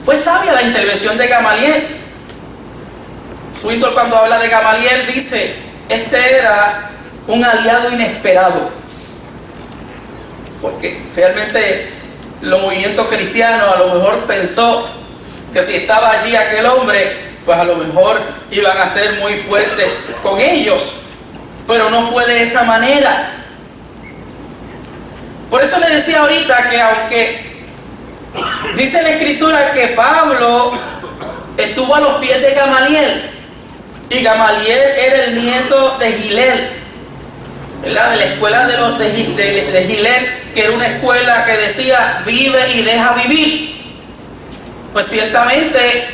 Fue sabia la intervención de Gamaliel. Swinton, cuando habla de Gamaliel, dice: este era un aliado inesperado, porque realmente los movimientos cristianos a lo mejor pensó que si estaba allí aquel hombre, pues a lo mejor iban a ser muy fuertes con ellos, pero no fue de esa manera. Por eso le decía ahorita que aunque dice la Escritura que Pablo estuvo a los pies de Gamaliel, y Gamaliel era el nieto de Gilel, ¿verdad? De la escuela de Gilel, que era una escuela que decía: vive y deja vivir. Pues ciertamente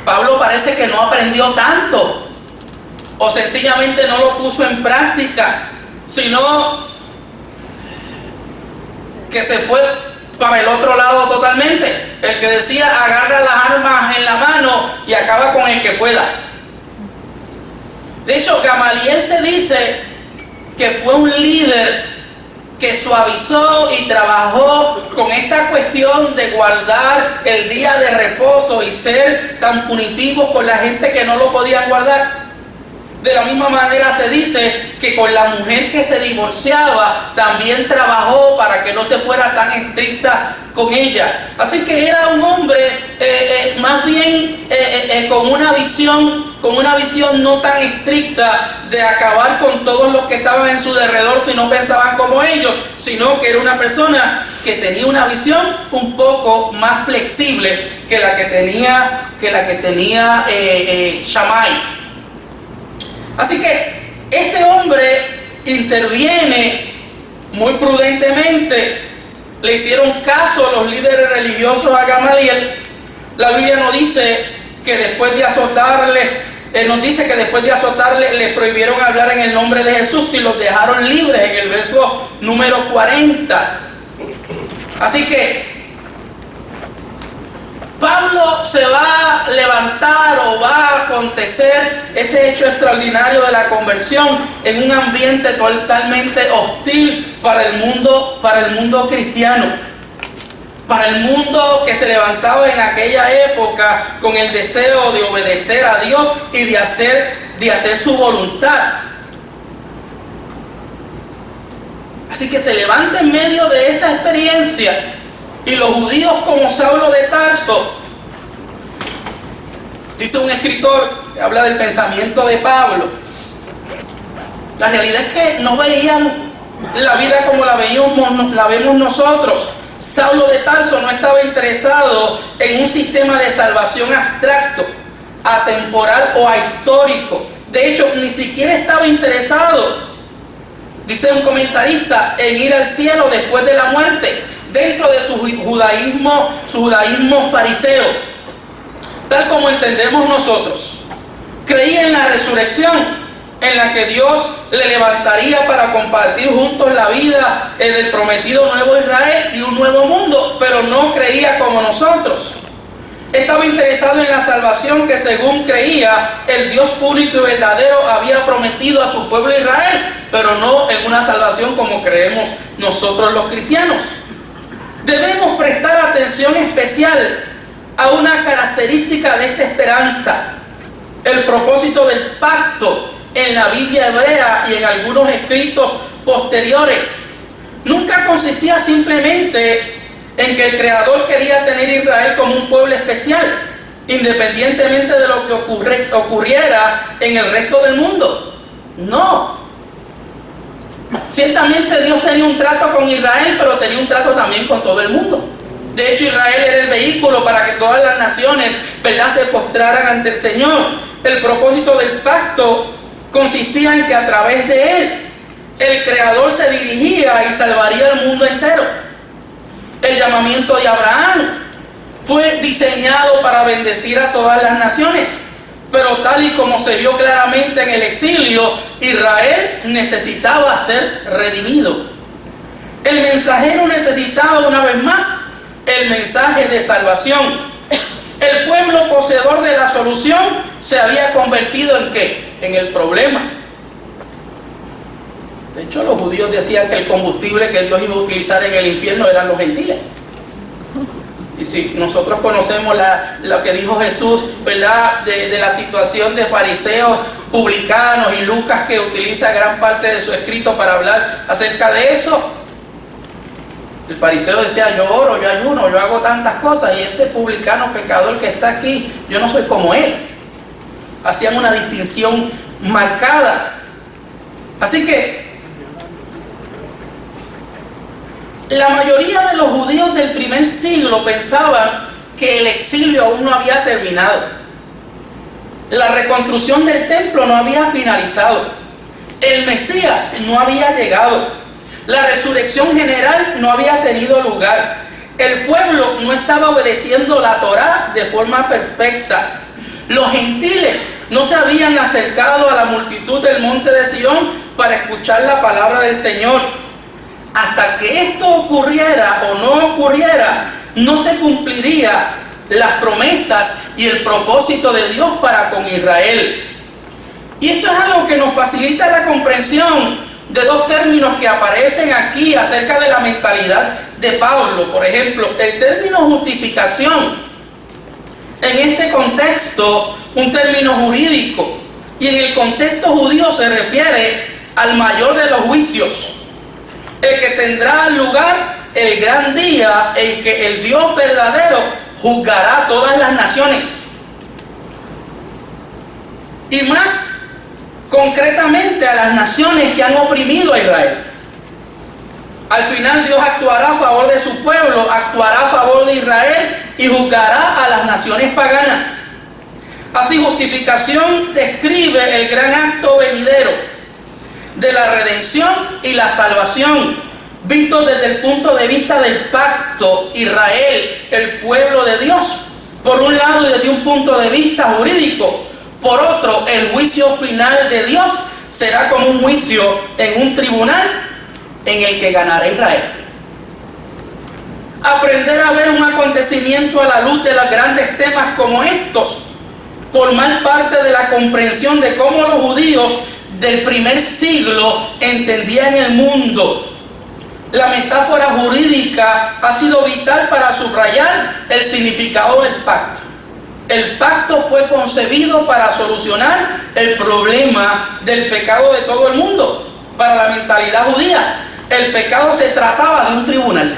Pablo parece que no aprendió tanto, o sencillamente no lo puso en práctica, sino que se fue para el otro lado totalmente. El que decía: agarra las armas en la mano y acaba con el que puedas. De hecho, Gamaliel se dice que fue un líder que suavizó y trabajó con esta cuestión de guardar el día de reposo y ser tan punitivos con la gente que no lo podían guardar. De la misma manera se dice que con la mujer que se divorciaba también trabajó para que no se fuera tan estricta con ella. Así que era un hombre más bien con una visión no tan estricta de acabar con todos los que estaban en su derredor si no pensaban como ellos, sino que era una persona que tenía una visión un poco más flexible que la que tenía Shammai. Así que este hombre interviene muy prudentemente. Le hicieron caso los líderes religiosos a Gamaliel. La Biblia nos dice que después de azotarles nos dice que después de azotarle, les prohibieron hablar en el nombre de Jesús y los dejaron libres en el verso número 40. Así que Pablo se va a levantar o va a acontecer ese hecho extraordinario de la conversión en un ambiente totalmente hostil para el mundo cristiano, para el mundo que se levantaba en aquella época con el deseo de obedecer a Dios y de hacer su voluntad. Así que se levanta en medio de esa experiencia. Y los judíos como Saulo de Tarso, dice un escritor que habla del pensamiento de Pablo, la realidad es que no veían la vida como la vemos nosotros. Saulo de Tarso no estaba interesado en un sistema de salvación abstracto, atemporal o ahistórico. De hecho, ni siquiera estaba interesado, dice un comentarista, en ir al cielo después de la muerte, dentro de su judaísmo fariseo, tal como entendemos nosotros. Creía en la resurrección, en la que Dios le levantaría para compartir juntos la vida del prometido nuevo Israel y un nuevo mundo, pero no creía como nosotros. Estaba interesado en la salvación que, según creía, el Dios único y verdadero había prometido a su pueblo Israel, pero no en una salvación como creemos nosotros los cristianos. Debemos prestar atención especial a una característica de esta esperanza: el propósito del pacto en la Biblia hebrea y en algunos escritos posteriores. Nunca consistía simplemente en que el Creador quería tener a Israel como un pueblo especial, independientemente de lo que ocurriera en el resto del mundo. No. Ciertamente Dios tenía un trato con Israel, pero tenía un trato también con todo el mundo. De hecho, Israel era el vehículo para que todas las naciones, ¿verdad?, se postraran ante el Señor. El propósito del pacto consistía en que a través de él, el Creador se dirigía y salvaría al mundo entero. El llamamiento de Abraham fue diseñado para bendecir a todas las naciones. Pero tal y como se vio claramente en el exilio, Israel necesitaba ser redimido. El mensajero necesitaba una vez más el mensaje de salvación. El pueblo poseedor de la solución se había convertido ¿en qué? En el problema. De hecho, los judíos decían que el combustible que Dios iba a utilizar en el infierno eran los gentiles. Y si nosotros conocemos lo que dijo Jesús, ¿verdad?, de la situación de fariseos, publicanos y Lucas, que utiliza gran parte de su escrito para hablar acerca de eso. El fariseo decía: yo oro, yo ayuno, yo hago tantas cosas, y este publicano pecador que está aquí, yo no soy como él. Hacían una distinción marcada. Así que la mayoría de los judíos del primer siglo pensaban que el exilio aún no había terminado. La reconstrucción del templo no había finalizado. El Mesías no había llegado. La resurrección general no había tenido lugar. El pueblo no estaba obedeciendo la Torá de forma perfecta. Los gentiles no se habían acercado a la multitud del monte de Sión para escuchar la palabra del Señor. Hasta que esto ocurriera o no ocurriera, no se cumpliría las promesas y el propósito de Dios para con Israel. Y esto es algo que nos facilita la comprensión de dos términos que aparecen aquí acerca de la mentalidad de Pablo. Por ejemplo, el término justificación, en este contexto, un término jurídico, y en el contexto judío se refiere al mayor de los juicios, el que tendrá lugar el gran día en que el Dios verdadero juzgará a todas las naciones. Y más concretamente a las naciones que han oprimido a Israel. Al final Dios actuará a favor de su pueblo, actuará a favor de Israel y juzgará a las naciones paganas. Así, justificación describe el gran acto venidero de la redención y la salvación, visto desde el punto de vista del pacto Israel, el pueblo de Dios, por un lado, y desde un punto de vista jurídico, Por otro, el juicio final de Dios será como un juicio en un tribunal en el que ganará Israel. Aprender a ver un acontecimiento a la luz de los grandes temas como estos formar parte de la comprensión de cómo los judíos del primer siglo entendían el mundo. La metáfora jurídica ha sido vital para subrayar el significado del pacto. El pacto fue concebido para solucionar el problema del pecado de todo el mundo. Para la mentalidad judía, el pecado se trataba de un tribunal,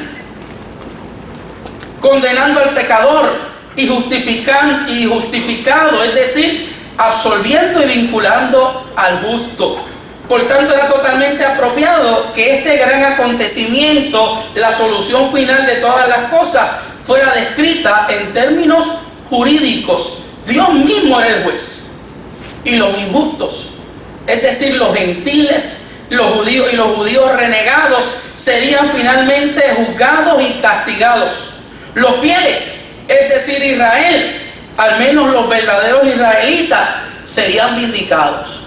condenando al pecador y justificado, es decir, absolviendo y vinculando al justo. Por tanto, era totalmente apropiado que este gran acontecimiento, la solución final de todas las cosas, fuera descrita en términos jurídicos. Dios mismo era el juez. Y los injustos, es decir, los gentiles, los judíos y los judíos renegados, serían finalmente juzgados y castigados. Los fieles, es decir, Israel, al menos los verdaderos israelitas, serían vindicados.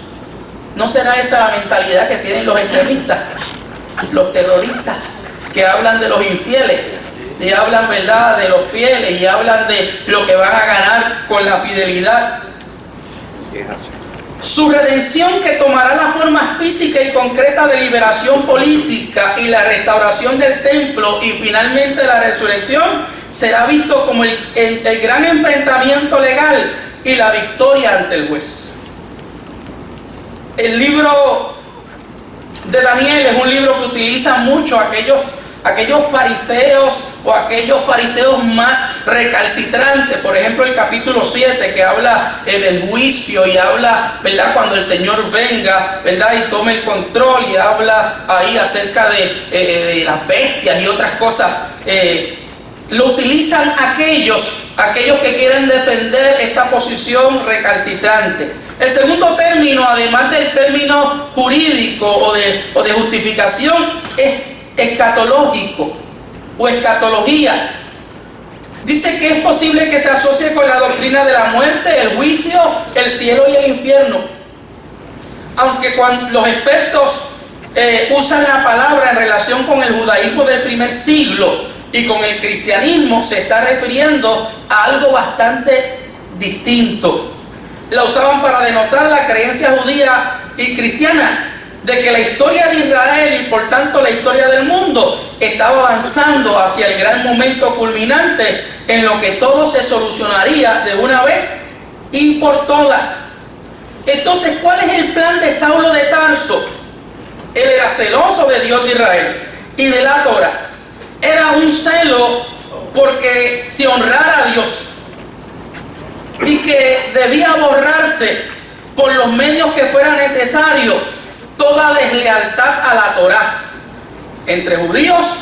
¿No será esa la mentalidad que tienen los extremistas, los terroristas, que hablan de los infieles y hablan, verdad, de los fieles y hablan de lo que van a ganar con la fidelidad? Su redención, que tomará la forma física y concreta de liberación política y la restauración del templo y finalmente la resurrección, será visto como el gran enfrentamiento legal y la victoria ante el juez. El libro de Daniel es un libro que utilizan mucho aquellos fariseos o aquellos fariseos más recalcitrantes. Por ejemplo, el capítulo 7 que habla del juicio y habla, ¿verdad?, cuando el Señor venga, ¿verdad?, y tome el control, y habla ahí acerca de las bestias y otras cosas. Lo utilizan aquellos que quieren defender esta posición recalcitrante. El segundo término, además del término jurídico o de justificación, es escatológico o escatología. Dice que es posible que se asocie con la doctrina de la muerte, el juicio, el cielo y el infierno. Aunque cuando los expertos usan la palabra en relación con el judaísmo del primer siglo y con el cristianismo, se está refiriendo a algo bastante distinto. La usaban para denotar la creencia judía y cristiana de que la historia de Israel y por tanto la historia del mundo estaba avanzando hacia el gran momento culminante en lo que todo se solucionaría de una vez y por todas. Entonces, ¿cuál es el plan de Saulo de Tarso? Él era celoso de Dios de Israel y de la Torá. Era un celo porque se honrara a Dios y que debía borrarse por los medios que fuera necesario toda deslealtad a la Torá entre judíos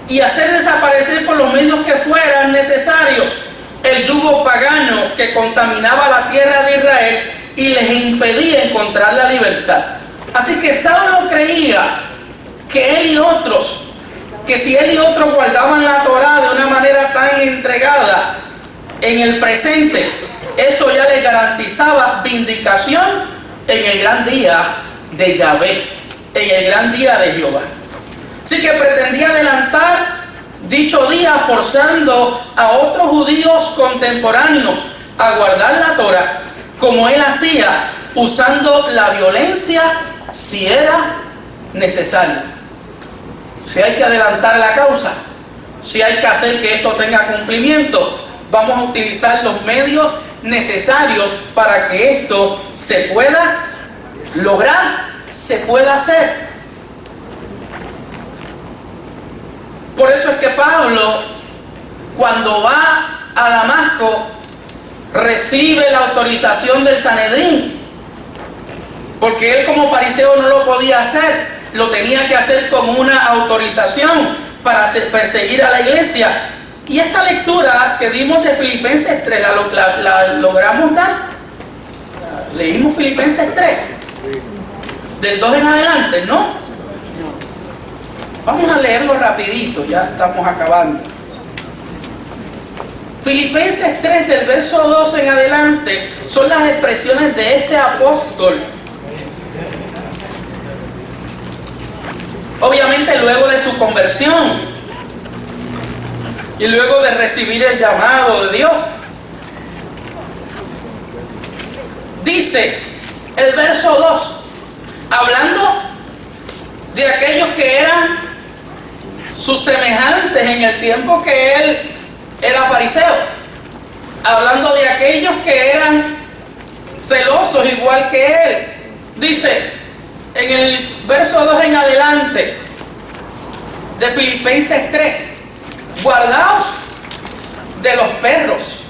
y hacer desaparecer por los medios que fueran necesarios el yugo pagano que contaminaba la tierra de Israel y les impedía encontrar la libertad. Así que Saulo creía que él y otros, que si él y otros guardaban la Torá de una manera tan entregada en el presente, eso ya les garantizaba vindicación en el gran día de Yahvé, en el gran día de Jehová. Así que pretendía adelantar dicho día forzando a otros judíos contemporáneos a guardar la Torá, como él hacía, usando la violencia si era necesario. Si hay que adelantar la causa, si hay que hacer que esto tenga cumplimiento, vamos a utilizar los medios necesarios para que esto se pueda lograr, se pueda hacer. Por eso es que Pablo, cuando va a Damasco, recibe la autorización del Sanedrín, porque él como fariseo no lo podía hacer, lo tenía que hacer con una autorización para perseguir a la iglesia. Y esta lectura que dimos de Filipenses 3, la logramos dar. Leímos Filipenses 3, del 2 en adelante, ¿no? Vamos a leerlo rapidito, ya estamos acabando. Filipenses 3 del verso 2 en adelante son las expresiones de este apóstol. Obviamente luego de su conversión y luego de recibir el llamado de Dios. Dice el verso 2, hablando de aquellos que eran sus semejantes en el tiempo que él era fariseo, hablando de aquellos que eran celosos igual que él. Dice en el verso 2 en adelante de Filipenses 3, guardaos de los perros,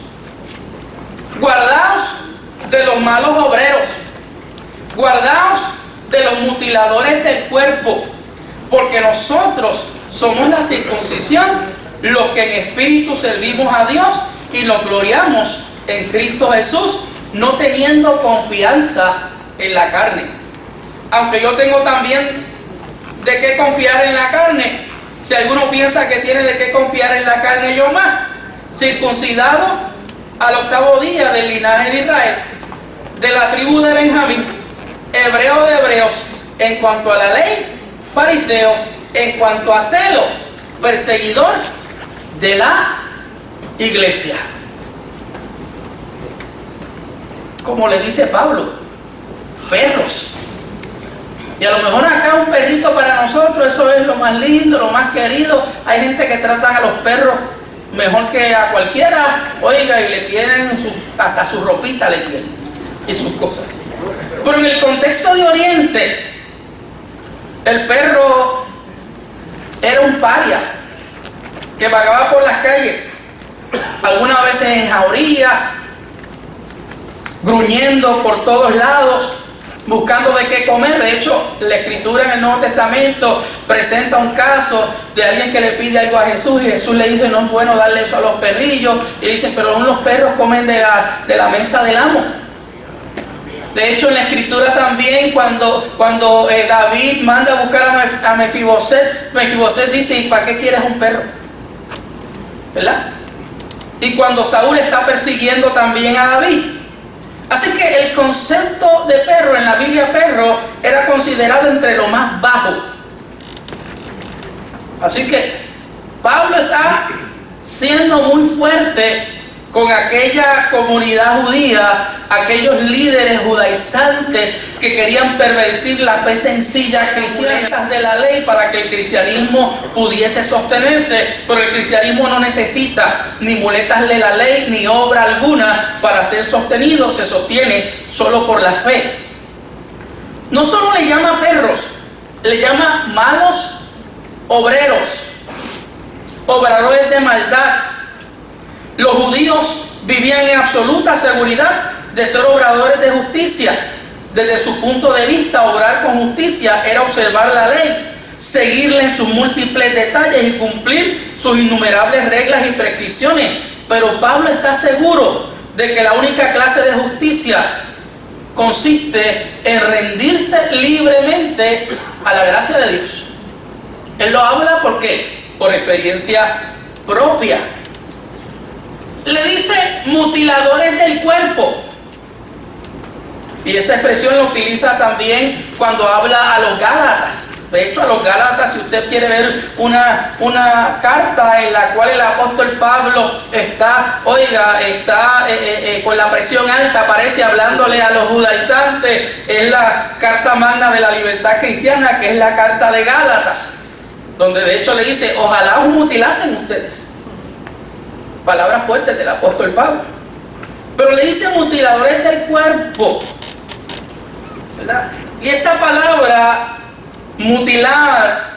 guardaos de los malos obreros, guardaos de los mutiladores del cuerpo, porque nosotros somos la circuncisión, los que en espíritu servimos a Dios y nos gloriamos en Cristo Jesús, no teniendo confianza en la carne. Aunque yo tengo también de qué confiar en la carne, si alguno piensa que tiene de qué confiar en la carne, yo más, circuncidado al 8º día del linaje de Israel, de la tribu de Benjamín, hebreo de hebreos, en cuanto a la ley, fariseo, en cuanto a celo, perseguidor de la iglesia. Como le dice Pablo, perros. Y a lo mejor acá un perrito para nosotros, eso es lo más lindo, lo más querido. Hay gente que tratan a los perros mejor que a cualquiera, oiga, y le tienen hasta su ropita le tienen y sus cosas. Pero en el contexto de Oriente, el perro era un paria que vagaba por las calles, algunas veces en jaurías, gruñendo por todos lados, buscando de qué comer. De hecho, la Escritura en el Nuevo Testamento presenta un caso de alguien que le pide algo a Jesús y Jesús le dice: no es bueno darle eso a los perrillos. Y dicen: pero aún los perros comen de la mesa del amo. De hecho, en la Escritura también, cuando David manda a buscar a Mefiboset dice: ¿y para qué quieres un perro? ¿Verdad? Y cuando Saúl está persiguiendo también a David. Así que el concepto de perro en la Biblia, perro, era considerado entre lo más bajo. Así que Pablo está siendo muy fuerte con aquella comunidad judía, aquellos líderes judaizantes que querían pervertir la fe sencilla cristiana de la ley para que el cristianismo pudiese sostenerse. Pero el cristianismo no necesita ni muletas de la ley ni obra alguna para ser sostenido, se sostiene solo por la fe. No solo le llama perros, le llama malos obreros, obradores de maldad. Los judíos vivían en absoluta seguridad de ser obradores de justicia. Desde su punto de vista, obrar con justicia era observar la ley, seguirla en sus múltiples detalles y cumplir sus innumerables reglas y prescripciones. Pero Pablo está seguro de que la única clase de justicia consiste en rendirse libremente a la gracia de Dios. Él lo habla porque por experiencia propia. Le dice mutiladores del cuerpo. Y esta expresión la utiliza también cuando habla a los Gálatas. De hecho, a los Gálatas, si usted quiere ver una carta en la cual el apóstol Pablo está con la presión alta, parece hablándole a los judaizantes, es la carta magna de la libertad cristiana, que es la carta de Gálatas, donde de hecho le dice: ojalá os mutilasen ustedes. Palabras fuertes del apóstol Pablo. Pero le dice mutiladores del cuerpo, ¿verdad? Y esta palabra mutilar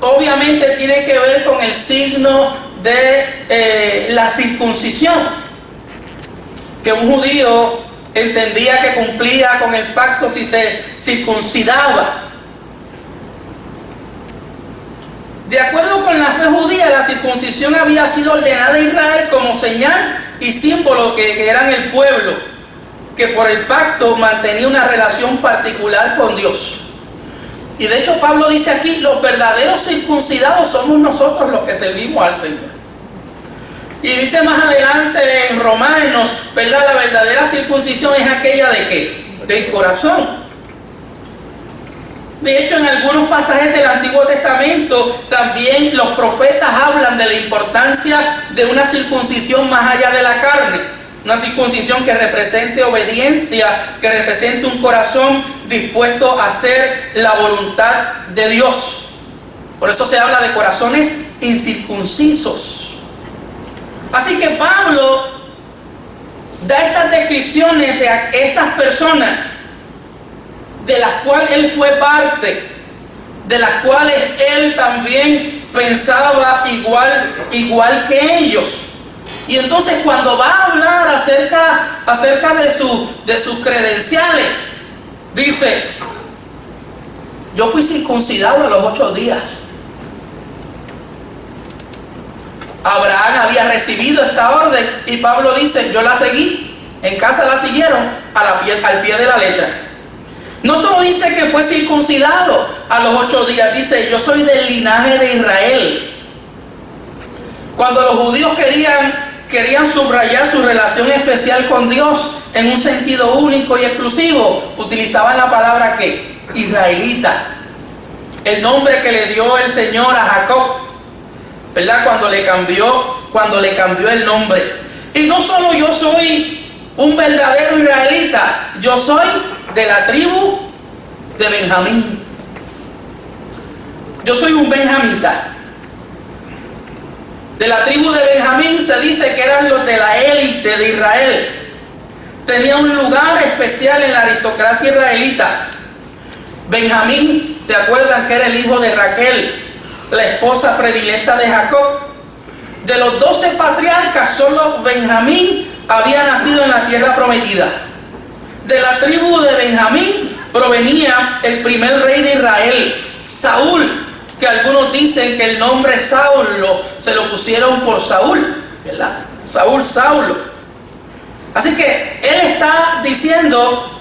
obviamente tiene que ver con el signo de la circuncisión, que un judío entendía que cumplía con el pacto si se circuncidaba. De acuerdo con la fe judía, la circuncisión había sido ordenada a Israel como señal y símbolo que eran el pueblo, que por el pacto mantenía una relación particular con Dios. Y de hecho Pablo dice aquí: los verdaderos circuncidados somos nosotros los que servimos al Señor. Y dice más adelante en Romanos, ¿verdad? La verdadera circuncisión es aquella de ¿qué? Del corazón. De hecho, en algunos pasajes del Antiguo Testamento también los profetas hablan de la importancia de una circuncisión más allá de la carne. Una circuncisión que represente obediencia, que represente un corazón dispuesto a hacer la voluntad de Dios. Por eso se habla de corazones incircuncisos. Así que Pablo da estas descripciones de estas personas de las cuales él fue parte, de las cuales él también pensaba igual que ellos. Y entonces cuando va a hablar acerca de sus credenciales, dice: yo fui circuncidado a los 8 días. Abraham había recibido esta orden y Pablo dice: yo la seguí, en casa la siguieron al pie de la letra. No solo dice que fue circuncidado a los 8 días, dice: yo soy del linaje de Israel. Cuando los judíos querían subrayar su relación especial con Dios en un sentido único y exclusivo, utilizaban la palabra ¿qué? Israelita, el nombre que le dio el Señor a Jacob, ¿verdad? Cuando le cambió el nombre. Y no solo yo soy un verdadero israelita, yo soy de la tribu de Benjamín. Yo soy un benjamita. De la tribu de Benjamín se dice que eran los de la élite de Israel. Tenía un lugar especial en la aristocracia israelita. Benjamín, ¿se acuerdan que era el hijo de Raquel, la esposa predilecta de Jacob? De los 12 patriarcas, solo Benjamín había nacido en la tierra prometida. De la tribu de Benjamín provenía el primer rey de Israel, Saúl, que algunos dicen que el nombre Saulo se lo pusieron por Saúl, ¿verdad? Saulo. Así que él está diciendo: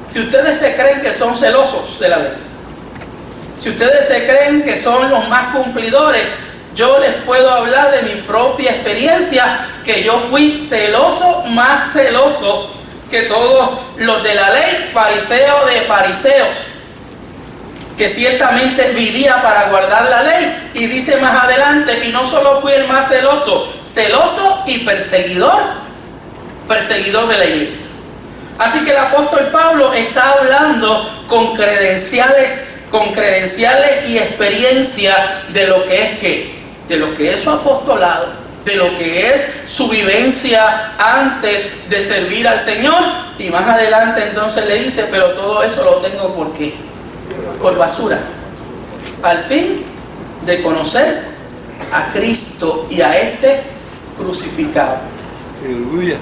si ustedes se creen que son celosos de la ley, si ustedes se creen que son los más cumplidores, yo les puedo hablar de mi propia experiencia, que yo fui celoso, más celoso que todos los de la ley, fariseo de fariseos, que ciertamente vivía para guardar la ley. Y dice más adelante: y no solo fui el más celoso y perseguidor de la iglesia. Así que el apóstol Pablo está hablando con credenciales y experiencia de lo que es ¿qué? De lo que es su apostolado, de lo que es su vivencia antes de servir al Señor. Y más adelante entonces le dice: pero todo eso lo tengo ¿por qué? Por basura, al fin de conocer a Cristo y a este crucificado. Aleluya.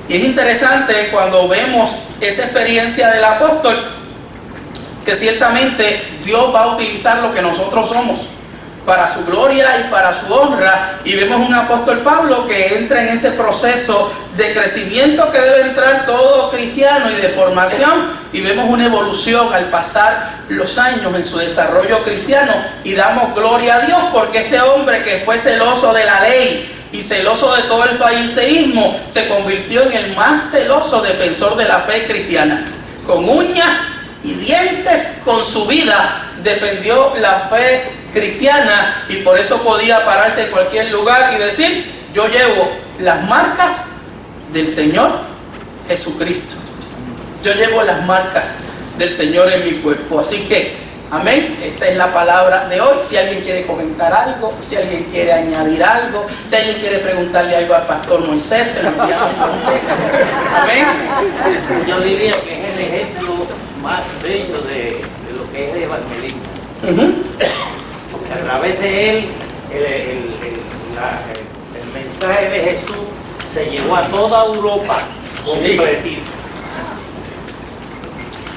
Y es interesante cuando vemos esa experiencia del apóstol, que ciertamente Dios va a utilizar lo que nosotros somos para su gloria y para su honra. Y vemos un apóstol Pablo que entra en ese proceso de crecimiento que debe entrar todo cristiano y de formación, y vemos una evolución al pasar los años en su desarrollo cristiano, y damos gloria a Dios porque este hombre que fue celoso de la ley y celoso de todo el fariseísmo se convirtió en el más celoso defensor de la fe cristiana. Con uñas y dientes, con su vida, defendió la fe cristiana, y por eso podía pararse en cualquier lugar y decir: yo llevo las marcas del Señor Jesucristo, yo llevo las marcas del Señor en mi cuerpo. Así que, amén, esta es la palabra de hoy. Si alguien quiere comentar algo, si alguien quiere añadir algo, si alguien quiere preguntarle algo al pastor Moisés, se lo enviamos con usted. Amén. Yo diría que es el ejemplo más bello de lo que es el evangelismo. Porque a través de él el mensaje de Jesús se llevó a toda Europa completita.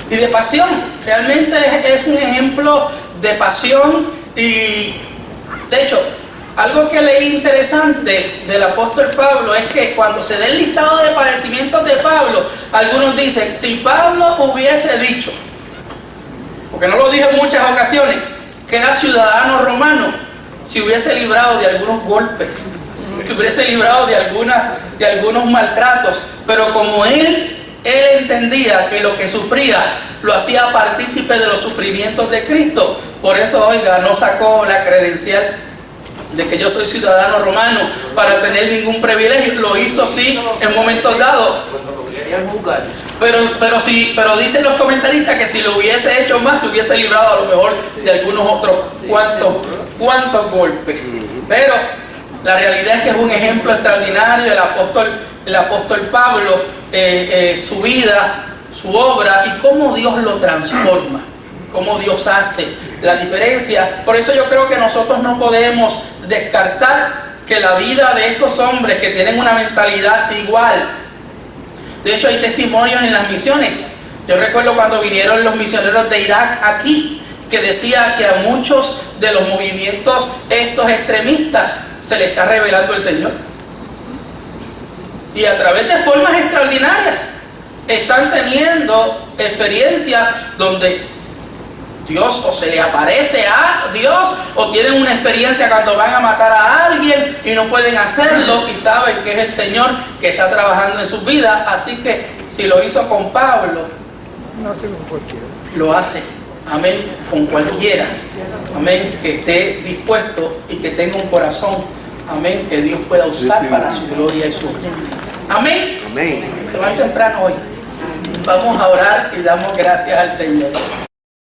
Y de pasión, realmente es un ejemplo de pasión. Y de hecho, algo que leí interesante del apóstol Pablo es que cuando se da el listado de padecimientos de Pablo, algunos dicen: si Pablo hubiese dicho, porque no lo dijo en muchas ocasiones, que era ciudadano romano, se hubiese librado de algunos golpes, se hubiese librado de algunos maltratos, pero como él entendía que lo que sufría lo hacía partícipe de los sufrimientos de Cristo. Por eso, oiga, no sacó la credencial de que yo soy ciudadano romano para tener ningún privilegio. Lo hizo sí en momentos dados. Pero dicen los comentaristas que si lo hubiese hecho más, se hubiese librado a lo mejor de algunos otros cuantos golpes. Pero la realidad es que es un ejemplo extraordinario el apóstol Pablo, su vida, su obra y cómo Dios lo transforma, cómo Dios hace la diferencia. Por eso yo creo que nosotros no podemos descartar que la vida de estos hombres que tienen una mentalidad igual. De hecho, hay testimonios en las misiones. Yo recuerdo cuando vinieron los misioneros de Irak aquí, que decía que a muchos de los movimientos estos extremistas se le está revelando el Señor. Y a través de formas extraordinarias están teniendo experiencias donde Dios o se le aparece a Dios, o tienen una experiencia cuando van a matar a alguien y no pueden hacerlo y saben que es el Señor que está trabajando en sus vidas. Así que si lo hizo con Pablo, lo hace, amén, con cualquiera, amén, que esté dispuesto y que tenga un corazón, amén, que Dios pueda usar para su gloria y su honra. Amén. Se van temprano hoy. Vamos a orar y damos gracias al Señor.